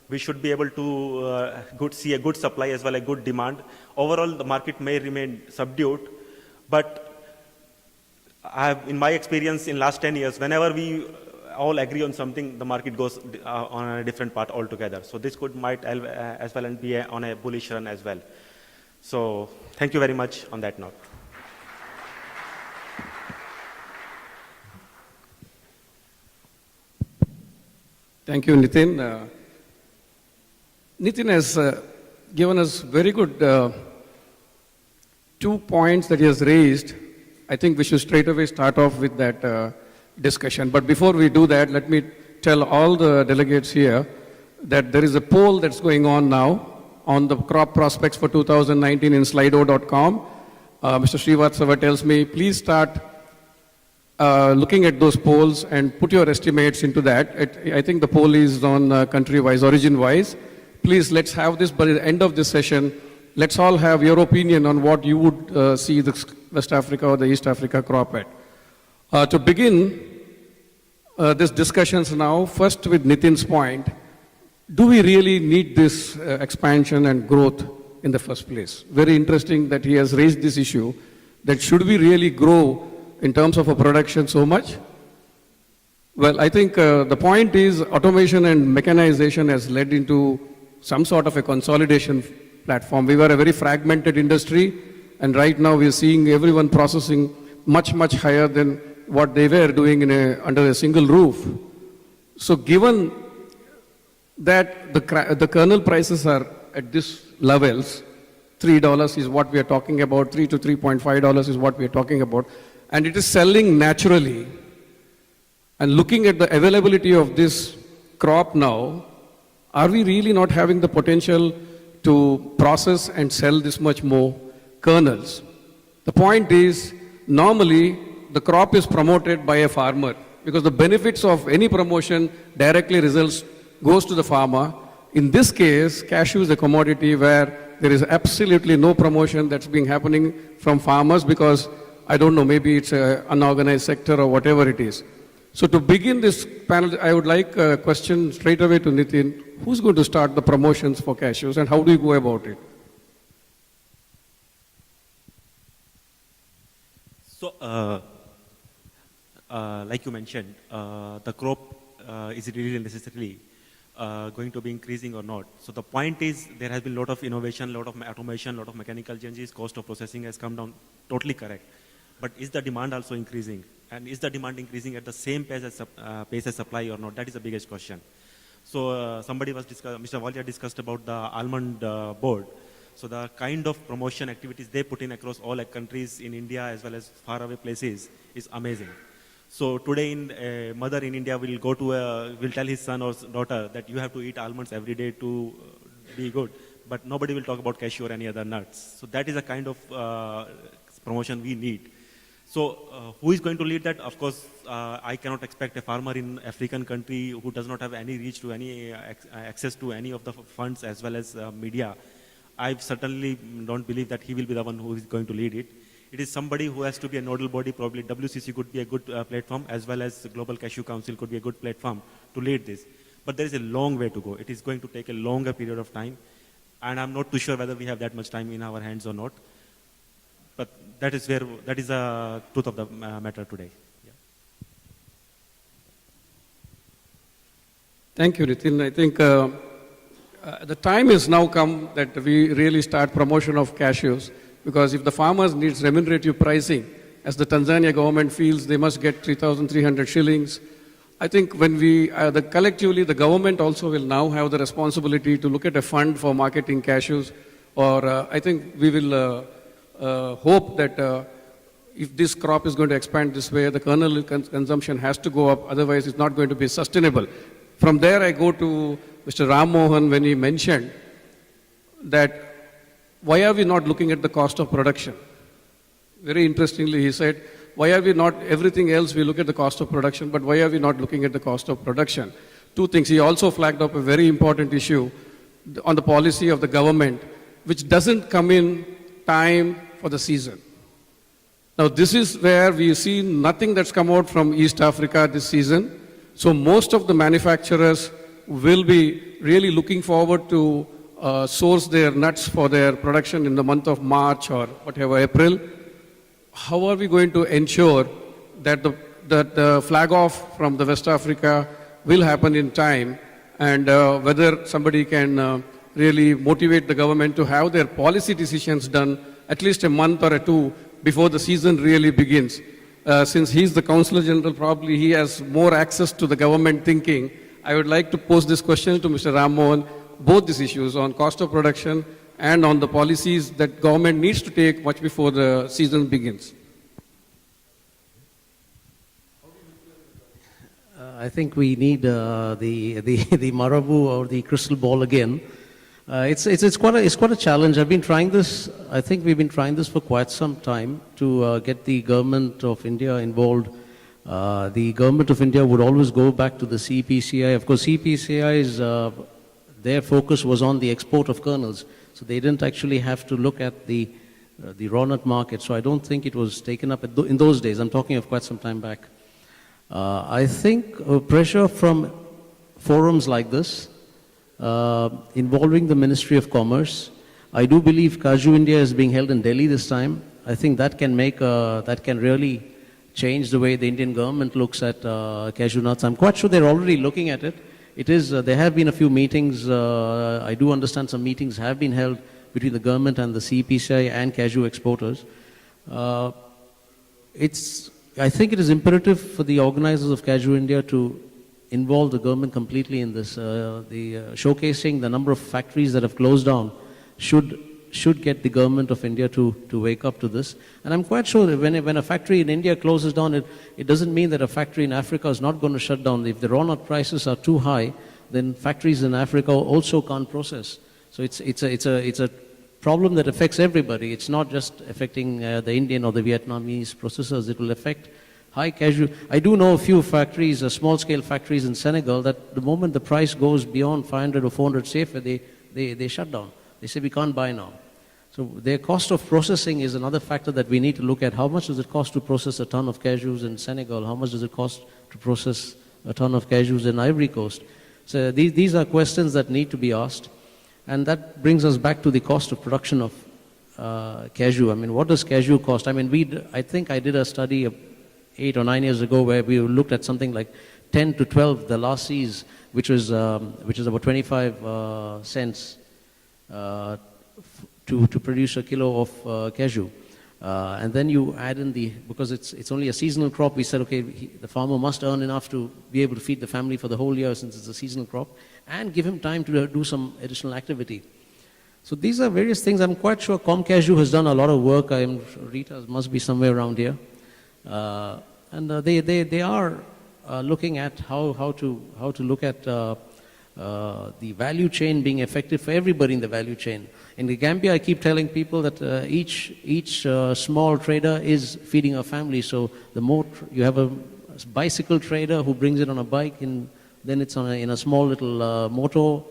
We should be able to see a good supply as well as a good demand. Overall, the market may remain subdued, but in my experience in last 10 years, whenever we all agree on something, the market goes on a different path altogether. So this might as well and be on a bullish run as well. So thank you very much on that note. Thank you, Nitin. Nitin has given us very good 2 points that he has raised. I think we should straight away start off with that discussion. But before we do that, let me tell all the delegates here that there is a poll that's going on now on the crop prospects for 2019 in slido.com. Mr. Srivatsava tells me, please start looking at those polls and put your estimates into that. I think the poll is on country-wise, origin-wise. Please, let's have this, but at the end of this session, let's all have your opinion on what you would see the West Africa or the East Africa crop at. To begin these discussions now, first with Nitin's point, do we really need this expansion and growth in the first place? Very interesting that he has raised this issue, that should we really grow in terms of a production so much? Well, I think the point is automation and mechanization has led into some sort of a consolidation platform. We were a very fragmented industry, and right now we are seeing everyone processing much, much higher than what they were doing under a single roof. So given that the kernel prices are at these levels, $3 is what we are talking about, $3 to $3.5 is what we are talking about, and it is selling naturally. And looking at the availability of this crop now, are we really not having the potential to process and sell this much more kernels? The point is, normally the crop is promoted by a farmer because the benefits of any promotion directly goes to the farmer. In this case, cashew is a commodity where there is absolutely no promotion that's been happening from farmers because, I don't know, maybe it's an unorganized sector or whatever it is. So to begin this panel, I would like a question straight away to Nitin. Who's going to start the promotions for cashews and how do you go about it? So, like you mentioned, the crop is really necessarily going to be increasing or not. So the point is there has been a lot of innovation, a lot of automation, a lot of mechanical changes, cost of processing has come down, totally correct. But is the demand also increasing? And is the demand increasing at the same pace as supply or not? That is the biggest question. So Mr. Walia discussed about the almond board. So the kind of promotion activities they put in across all countries in India as well as faraway places is amazing. So today, a mother in India will will tell his son or daughter that you have to eat almonds every day to be good, but nobody will talk about cashew or any other nuts. So that is a kind of promotion we need. So who is going to lead that? Of course, I cannot expect a farmer in African country who does not have any reach to any access to any of the funds as well as media. I certainly don't believe that he will be the one who is going to lead it. It is somebody who has to be a nodal body. Probably WCC could be a good platform, as well as the Global Cashew Council could be a good platform to lead this. But there is a long way to go. It is going to take a longer period of time, and I'm not too sure whether we have that much time in our hands or not. But that is the truth of the matter today. Yeah. Thank you, Nitin. I think the time has now come that we really start promotion of cashews, because if the farmers needs remunerative pricing, as the Tanzania government feels they must get 3,300 shillings, I think when we, collectively, the government also will now have the responsibility to look at a fund for marketing cashews, or I think we will hope that if this crop is going to expand this way, the kernel consumption has to go up, otherwise it's not going to be sustainable. From there I go to Mr. Ram Mohan when he mentioned that why are we not looking at the cost of production? Very interestingly he said, why are we not, everything else we look at the cost of production, but why are we not looking at the cost of production? Two things. He also flagged up a very important issue on the policy of the government, which doesn't come in time for the season. Now this is where we see nothing that's come out from East Africa this season. So most of the manufacturers will be really looking forward to source their nuts for their production in the month of March or whatever, April. How are we going to ensure that the flag off from the West Africa will happen in time, and whether somebody can really motivate the government to have their policy decisions done at least a month or two before the season really begins. Since he's the Consular General, probably he has more access to the government thinking. I would like to pose this question to Mr. Ram Mohan, both these issues on cost of production and on the policies that government needs to take much before the season begins. I think we need the Marabu or the crystal ball again. It's quite a challenge. I've been trying this. I think we've been trying this for quite some time to get the government of India involved. The government of India would always go back to the CPCI. Of course, CPCI's their focus was on the export of kernels, so they didn't actually have to look at the raw nut market. So I don't think it was taken up in those days. I'm talking of quite some time back. I think pressure from forums like this, involving the Ministry of Commerce. I do believe Cashew India is being held in Delhi this time. I think that can really change the way the Indian government looks at cashew nuts. I'm quite sure they're already looking at it. There have been a few meetings. I do understand some meetings have been held between the government and the CPCI and cashew exporters. I think it is imperative for the organizers of Cashew India to involve the government completely in this. Showcasing the number of factories that have closed down should get the government of India to wake up to this. And I'm quite sure that when a factory in India closes down, it doesn't mean that a factory in Africa is not going to shut down. If the raw nut prices are too high, then factories in Africa also can't process. So it's a problem that affects everybody. It's not just affecting the Indian or the Vietnamese processors. It will affect high cashew. I do know a few factories, small-scale factories in Senegal, that the moment the price goes beyond 500 or 400 CFA, they shut down. They say we can't buy now. So their cost of processing is another factor that we need to look at. How much does it cost to process a ton of cashews in Senegal? How much does it cost to process a ton of cashews in Ivory Coast? So these are questions that need to be asked. And that brings us back to the cost of production of cashew. I mean, what does cashew cost? I mean, I think I did a study 8 or 9 years ago where we looked at something like 10 to 12 the last seas, which is about 25 cents to produce a kilo of cashew. And then you add in because it's only a seasonal crop, we said, okay, the farmer must earn enough to be able to feed the family for the whole year since it's a seasonal crop, and give him time to do some additional activity. So these are various things. I'm quite sure ComCashew has done a lot of work. Rita must be somewhere around here. And they are looking at how to look at the value chain being effective for everybody in the value chain. In the Gambia, I keep telling people that each small trader is feeding a family. So the more you have a bicycle trader who brings it on a bike, and then it's in a small little motor,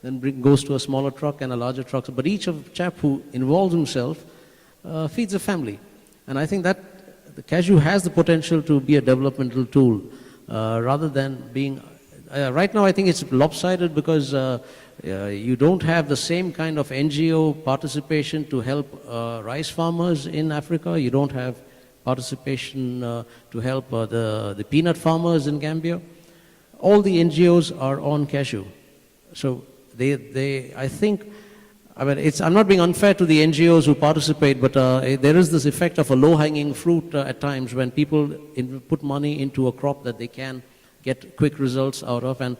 then goes to a smaller truck and a larger truck. But each chap who involves himself feeds a family. And I think that the cashew has the potential to be a developmental tool rather than being. Right now, I think it's lopsided because you don't have the same kind of NGO participation to help rice farmers in Africa. You don't have participation to help the peanut farmers in Gambia. All the NGOs are on cashew. So I think, I mean, I'm not being unfair to the NGOs who participate, but there is this effect of a low-hanging fruit at times when people put money into a crop that they can get quick results out of, and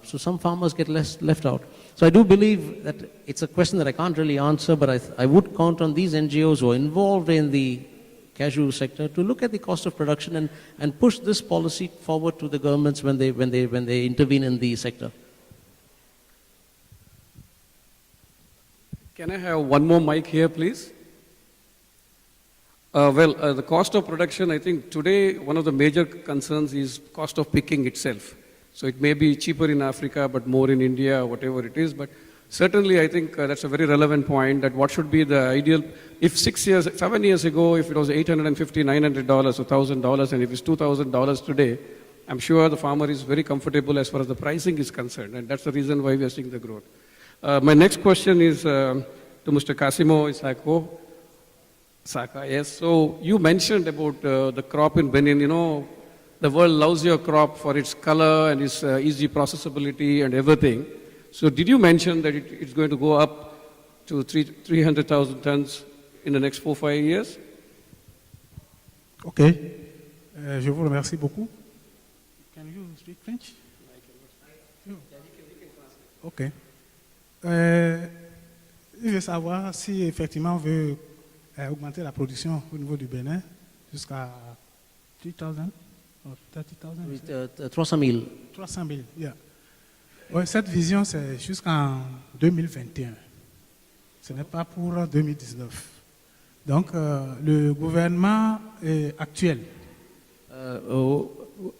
so some farmers get left out. So I do believe that it's a question that I can't really answer, but I would count on these NGOs who are involved in the cashew sector to look at the cost of production and push this policy forward to the governments when they intervene in the sector. Can I have one more mic here, please? The cost of production, I think today one of the major concerns is cost of picking itself. So it may be cheaper in Africa, but more in India, whatever it is. But certainly I think that's a very relevant point, that what should be the ideal, if 7 years ago, if it was $850, $900 or $1,000, and if it's $2,000 today, I'm sure the farmer is very comfortable as far as the pricing is concerned, and that's the reason why we are seeing the growth. My next question is to Mr. Casimo Saka, yes. So you mentioned about the crop in Benin. You know, the world loves your crop for its color and its easy processability and everything. So did you mention that it's going to go up to 300,000 tons in the next 4-5 years? Ok. Je vous remercie beaucoup. Can you speak French? Ok. Je veux savoir si effectivement on veut augmenter la production au niveau du Bénin jusqu'à 3,000 or 30,000. 300 000. 300 000, yeah. Ouais, cette vision, c'est jusqu'en 2021. Ce n'est pas pour 2019. Donc, le gouvernement actuel.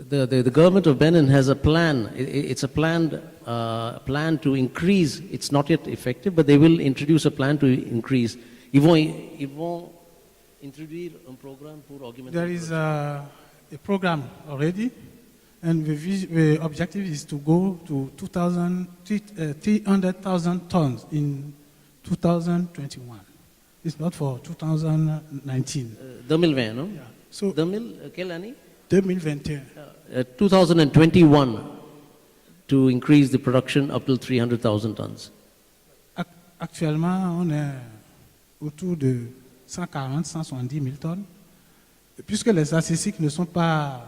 The government of Benin has a plan. It's a planned plan to increase. It's not yet effective, but they will introduce a plan to increase. Ils vont introduire un programme pour augmenter. There is a program already, and the objective is to go to 300,000 tons in 2021. It's not for 2019. 2020, no? Yeah. So, quelle année? 2021. 2021 to increase the production up to 300,000 tons. Actuellement, on est autour de 140-170 000 tonnes, puisque les statistiques ne sont pas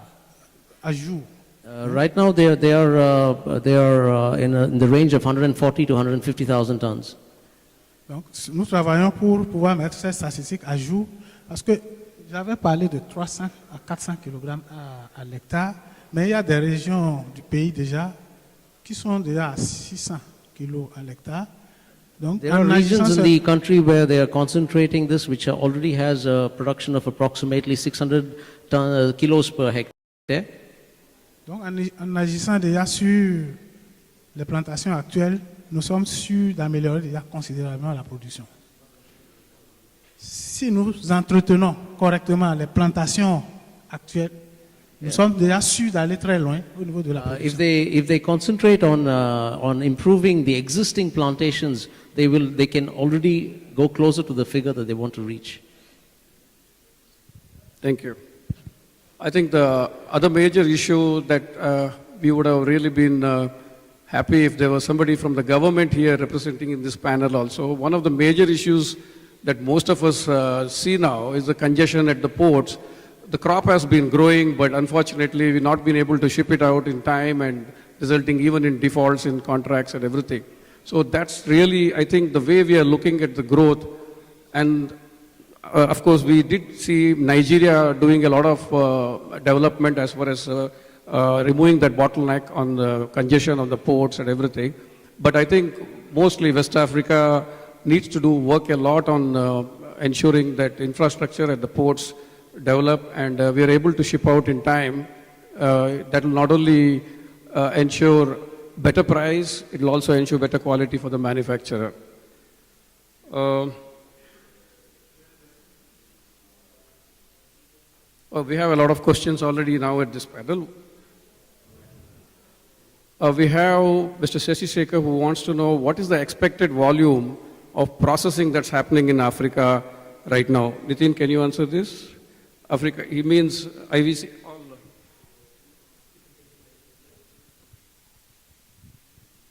à jour. Right now, they are in the range of 140 to 150,000 tons. Donc, nous travaillons pour pouvoir mettre ces statistiques à jour, parce que j'avais parlé de 300 à 400 kg à l'hectare, mais il y a des régions du pays déjà qui sont déjà à 600 kg à l'hectare. Donc, there are regions in the country where they are concentrating this, which already has a production of approximately 600 kilos per hectare. Donc, en agissant déjà sur les plantations actuelles, nous sommes sûrs d'améliorer déjà considérablement la production. Si nous entretenons correctement les plantations actuelles, nous sommes déjà sûrs d'aller très loin au niveau de la production. If they concentrate on improving the existing plantations, they can already go closer to the figure that they want to reach. Thank you. I think the other major issue that we would have really been happy if there was somebody from the government here representing in this panel also. One of the major issues that most of us see now is the congestion at the ports. The crop has been growing, but unfortunately we've not been able to ship it out in time, and resulting even in defaults in contracts and everything. So that's really, I think, the way we are looking at the growth. And of course, we did see Nigeria doing a lot of development as far as removing that bottleneck on the congestion on the ports and everything. But I think mostly West Africa needs to work a lot on ensuring that infrastructure at the ports develop, and we are able to ship out in time. That will not only ensure better price, it will also ensure better quality for the manufacturer. We have a lot of questions already now at this panel. We have Mr. Shashi Shekhar who wants to know what is the expected volume of processing that's happening in Africa right now. Nitin, can you answer this? Africa, he means IVC.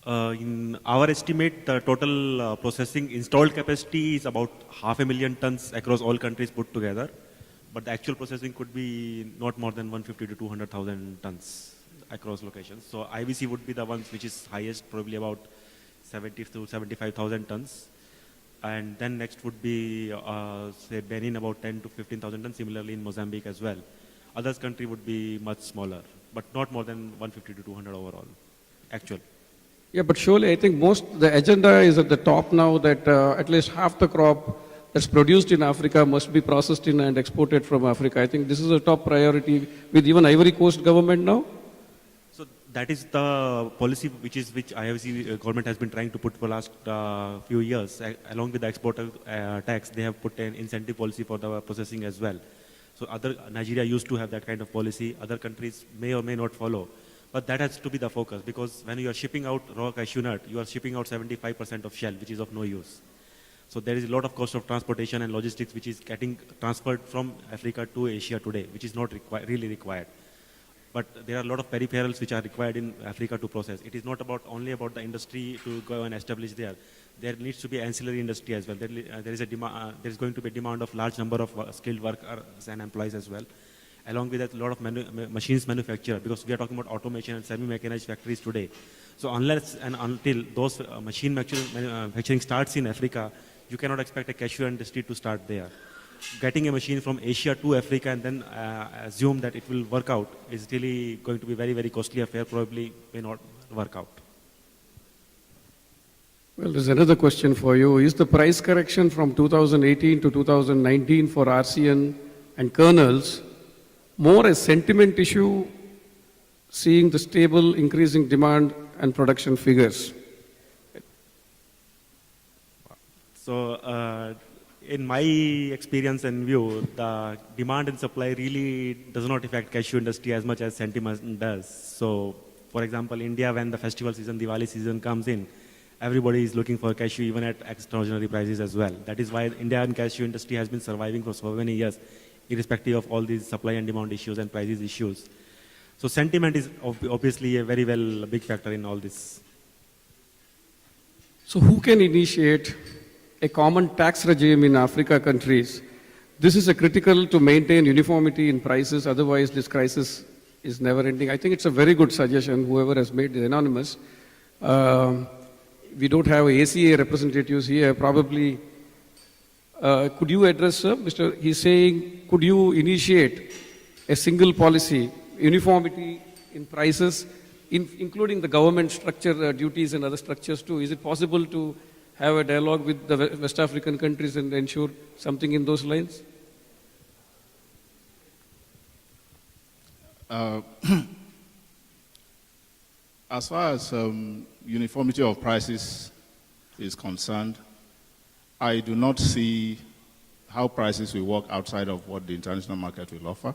In our estimate, the total processing installed capacity is about 500,000 tons across all countries put together. But the actual processing could be not more than 150 to 200,000 tons across locations. So IVC would be the ones which is highest, probably about 70 to 75,000 tons. And then next would be, say, Benin, about 10 to 15,000 tons, similarly in Mozambique as well. Others country would be much smaller, but not more than 150 to 200 overall, actual. Yeah, but surely I think the agenda is at the top now that at least half the crop that's produced in Africa must be processed in and exported from Africa. I think this is a top priority with even Ivory Coast government now. So that is the policy which IFC government has been trying to put for the last few years. Along with the export tax, they have put an incentive policy for the processing as well. So Nigeria used to have that kind of policy. Other countries may or may not follow. But that has to be the focus, because when you are shipping out raw cashew nut, you are shipping out 75% of shell, which is of no use. So there is a lot of cost of transportation and logistics which is getting transferred from Africa to Asia today, which is not really required. But there are a lot of peripherals which are required in Africa to process. It is not only about the industry to go and establish there. There needs to be ancillary industry as well. There is going to be a demand of large number of skilled workers and employees as well. Along with that, a lot of machines manufactured, because we are talking about automation and semi-mechanized factories today. So unless and until those machine manufacturing starts in Africa, you cannot expect a cashew industry to start there. Getting a machine from Asia to Africa and then assume that it will work out is really going to be very, very costly affair, probably may not work out. Well, there's another question for you. Is the price correction from 2018 to 2019 for RCN and kernels more a sentiment issue, seeing the stable increasing demand and production figures? So in my experience and view, the demand and supply really does not affect cashew industry as much as sentiment does. So for example, India, when the festival season, Diwali season comes in, everybody is looking for cashew even at extraordinary prices as well. That is why Indian cashew industry has been surviving for so many years, irrespective of all these supply and demand issues and prices issues. So sentiment is obviously a very big factor in all this. So who can initiate a common tax regime in Africa countries? This is critical to maintain uniformity in prices, otherwise this crisis is never ending. I think it's a very good suggestion, whoever has made it anonymous. We don't have ACA representatives here, probably. Could you address, sir? He's saying, could you initiate a single policy, uniformity in prices, including the government structure, duties and other structures too? Is it possible to have a dialogue with the West African countries and ensure something in those lines? As far as uniformity of prices is concerned, I do not see how prices will work outside of what the international market will offer.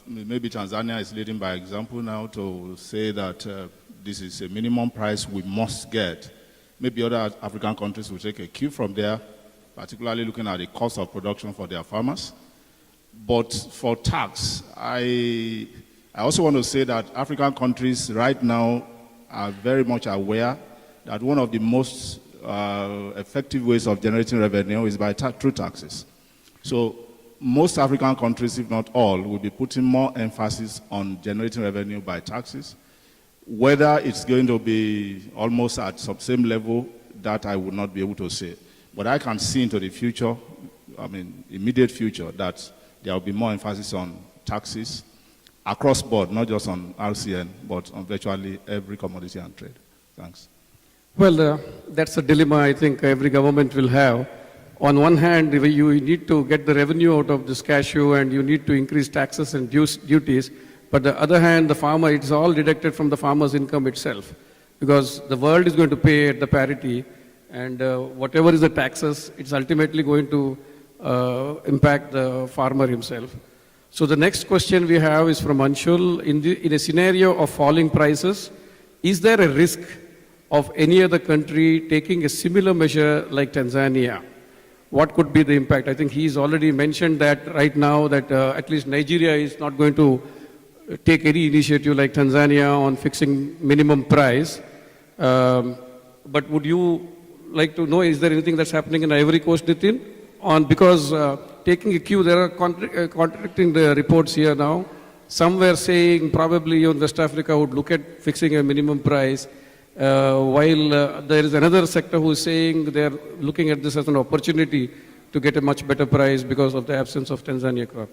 Maybe Tanzania is leading by example now to say that this is a minimum price we must get. Maybe other African countries will take a cue from there, particularly looking at the cost of production for their farmers. But for tax, I also want to say that African countries right now are very much aware that one of the most effective ways of generating revenue is through taxes. So most African countries, if not all, will be putting more emphasis on generating revenue by taxes. Whether it's going to be almost at some same level, that I would not be able to say. But I can see into the future, immediate future, that there will be more emphasis on taxes across board, not just on RCN, but on virtually every commodity and trade. Thanks. Well, that's a dilemma I think every government will have. On one hand, you need to get the revenue out of this cashew and you need to increase taxes and duties. But the other hand, the farmer, it's all deducted from the farmer's income itself, because the world is going to pay at the parity, and whatever is the taxes, it's ultimately going to impact the farmer himself. So the next question we have is from Anshul. In a scenario of falling prices, is there a risk of any other country taking a similar measure like Tanzania? What could be the impact? I think he's already mentioned that right now that at least Nigeria is not going to take any initiative like Tanzania on fixing minimum price. But would you like to know, is there anything that's happening in Ivory Coast, Nitin? Because taking a cue, there are contradicting the reports here now. Some were saying probably West Africa would look at fixing a minimum price, while there is another sector who is saying they're looking at this as an opportunity to get a much better price because of the absence of Tanzania crop.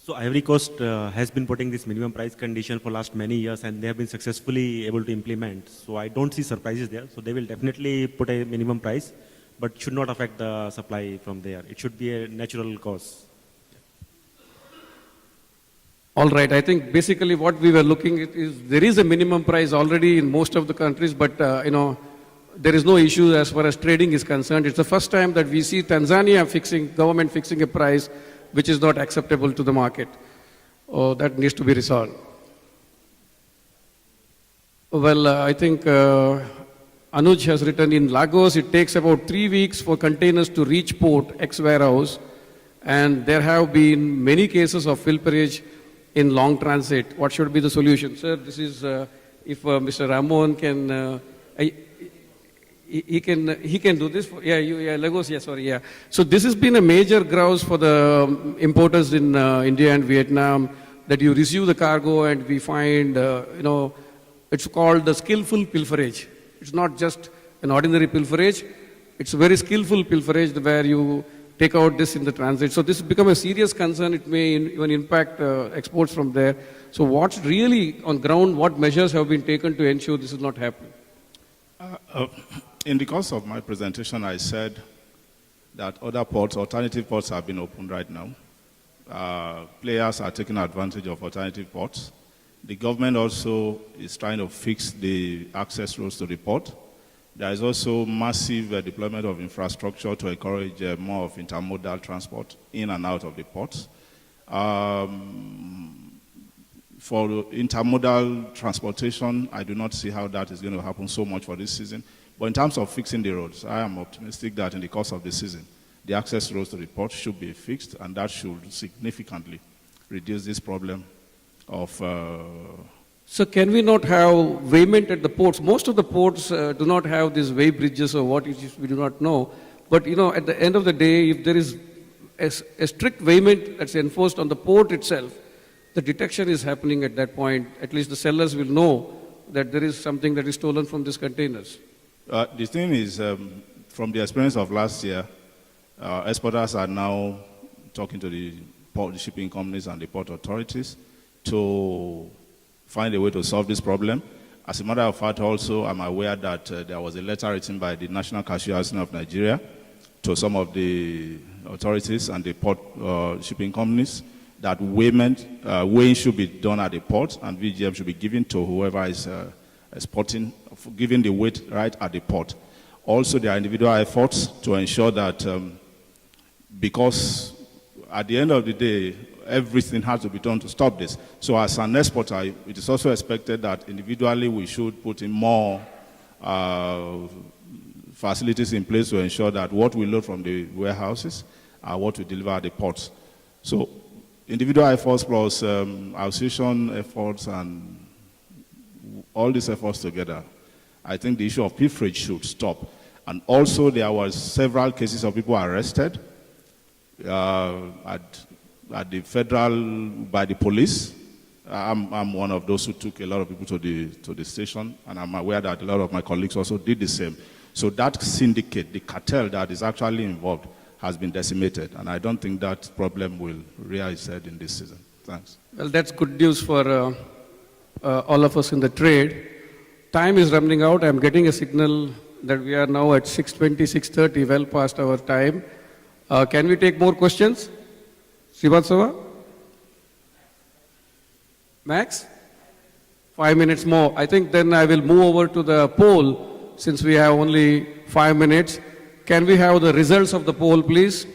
So Ivory Coast has been putting this minimum price condition for last many years, and they have been successfully able to implement. So I don't see surprises there. So they will definitely put a minimum price, but should not affect the supply from there. It should be a natural cause. All right, I think basically what we were looking at is there is a minimum price already in most of the countries, but there is no issue as far as trading is concerned. It's the first time that we see Tanzania government fixing a price which is not acceptable to the market. That needs to be resolved. Well, I think Anuj has written, in Lagos, it takes about 3 weeks for containers to reach port, ex-warehouse, and there have been many cases of pilferage in long transit. What should be the solution? Sir, this is, if Mr. Ramon can, he can do this. Lagos, sorry. So this has been a major grouse for the importers in India and Vietnam, that you receive the cargo and we find, it's called the skillful pilferage. It's not just an ordinary pilferage. It's a very skillful pilferage where you take out this in the transit. So this has become a serious concern. It may even impact exports from there. So what's really on ground, what measures have been taken to ensure this is not happening? In the course of my presentation, I said that other ports, alternative ports have been opened right now. Players are taking advantage of alternative ports. The government also is trying to fix the access roads to the port. There is also massive deployment of infrastructure to encourage more of intermodal transport in and out of the ports. For intermodal transportation, I do not see how that is going to happen so much for this season. But in terms of fixing the roads, I am optimistic that in the course of the season, the access roads to the port should be fixed, and that should significantly reduce this problem of... So can we not have weighment at the ports? Most of the ports do not have these weigh bridges or what it is, we do not know. But at the end of the day, if there is a strict weighment that's enforced on the port itself, the detection is happening at that point. At least the sellers will know that there is something that is stolen from these containers. The thing is, from the experience of last year, exporters are now talking to the shipping companies and the port authorities to find a way to solve this problem. As a matter of fact, also, I'm aware that there was a letter written by the National Cashew of Nigeria to some of the authorities and the port shipping companies that weighing should be done at the port, and VGM should be given to whoever is exporting, giving the weight right at the port. Also, there are individual efforts to ensure that because at the end of the day, everything has to be done to stop this. So as an exporter, it is also expected that individually we should put in more facilities in place to ensure that what we load from the warehouses are what we deliver at the ports. So individual efforts plus association efforts and all these efforts together, I think the issue of pilferage should stop. And also there was several cases of people arrested at the federal, by the police. I'm one of those who took a lot of people to the station, and I'm aware that a lot of my colleagues also did the same. So that syndicate, the cartel that is actually involved, has been decimated, and I don't think that problem will rear its head in this season. Thanks. Well, that's good news for all of us in the trade. Time is running out. I'm getting a signal that we are now at 6:20, 6:30, well past our time. Can we take more questions? Srivatsava? Max? 5 minutes more. I think then I will move over to the poll, since we have only 5 minutes. Can we have the results of the poll, please?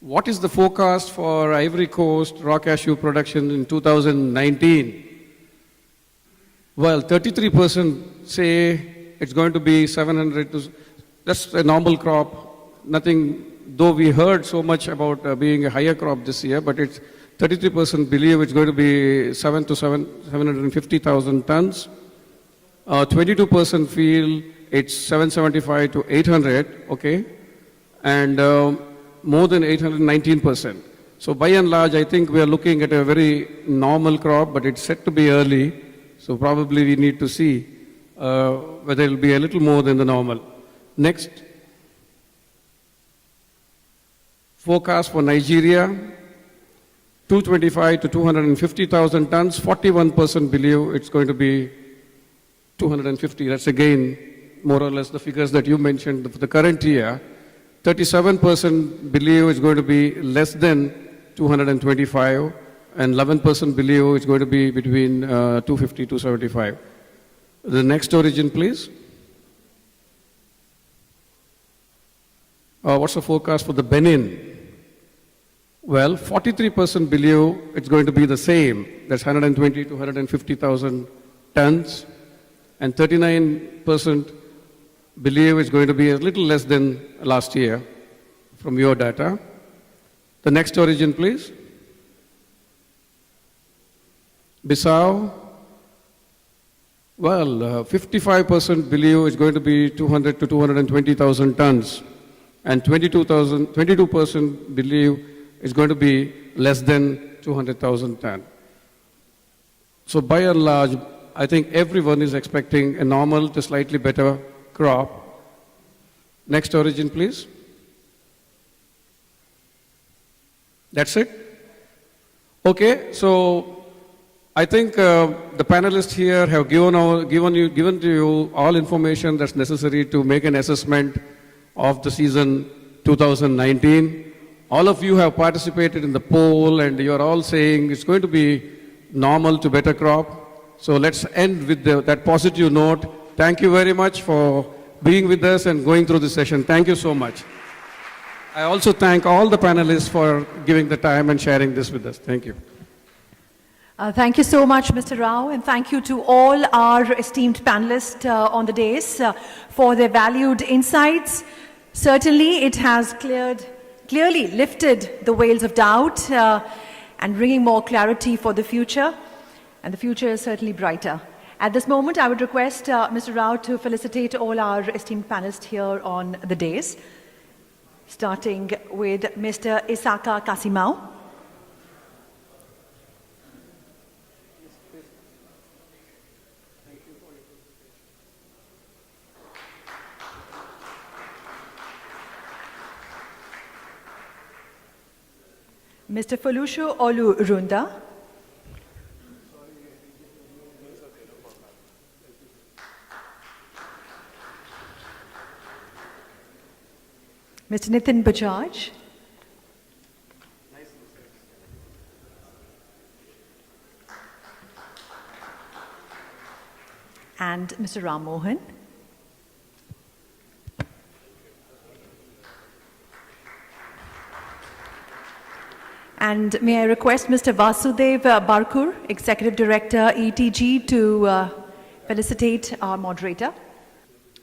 What is the forecast for Ivory Coast raw cashew production in 2019? Well, 33% say it's going to be 700 to, that's a normal crop. Nothing, though we heard so much about being a higher crop this year, but it's 33% believe it's going to be 750,000 tons. 22% feel it's 775 to 800, okay? And more than 819%. So by and large, I think we are looking at a very normal crop, but it's set to be early. So probably we need to see whether it will be a little more than the normal. Next. Forecast for Nigeria, 225 to 250,000 tons. 41% believe it's going to be 250. That's again more or less the figures that you mentioned for the current year. 37% believe it's going to be less than 225, and 11% believe it's going to be between 250 to 275. The next origin, please. What's the forecast for the Benin? Well, 43% believe it's going to be the same. That's 120 to 150,000 tons, and 39% believe it's going to be a little less than last year from your data. The next origin, please. Bissau. Well, 55% believe it's going to be 200 to 220,000 tons, and 22% believe it's going to be less than 200,000 tons. So by and large, I think everyone is expecting a normal to slightly better crop. Next origin, please. That's it? Okay, so I think the panelists here have given to you all information that's necessary to make an assessment of the season 2019. All of you have participated in the poll, and you're all saying it's going to be normal to better crop. So let's end with that positive note. Thank you very much for being with us and going through this session. Thank you so much. I also thank all the panelists for giving the time and sharing this with us. Thank you. Thank you so much, Mr. Rao, and thank you to all our esteemed panelists on the dais for their valued insights. Certainly, it has clearly lifted the veils of doubt and bringing more clarity for the future, and the future is certainly brighter. At this moment, I would request Mr. Rao to felicitate all our esteemed panelists here on the dais, starting with Mr. Isaka Kasimao. Mr. Felusho Olurunda. Mr. Nitin Bajaj. And Mr. Ram Mohan. And may I request Mr. Vasudev Barkur, Executive Director, ETG, to felicitate our moderator.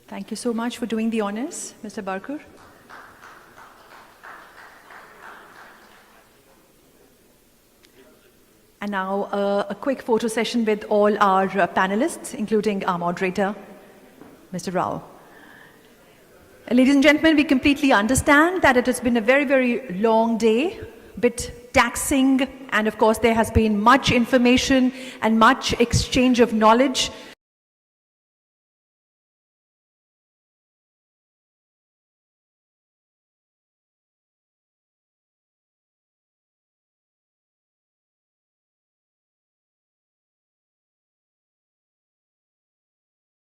Thank you so much for doing the honors, Mr. Barkur. And now a quick photo session with all our panelists, including our moderator, Mr. Rao. Ladies and gentlemen, we completely understand that it has been a very, very long day, a bit taxing, and of course there has been much information and much exchange of knowledge.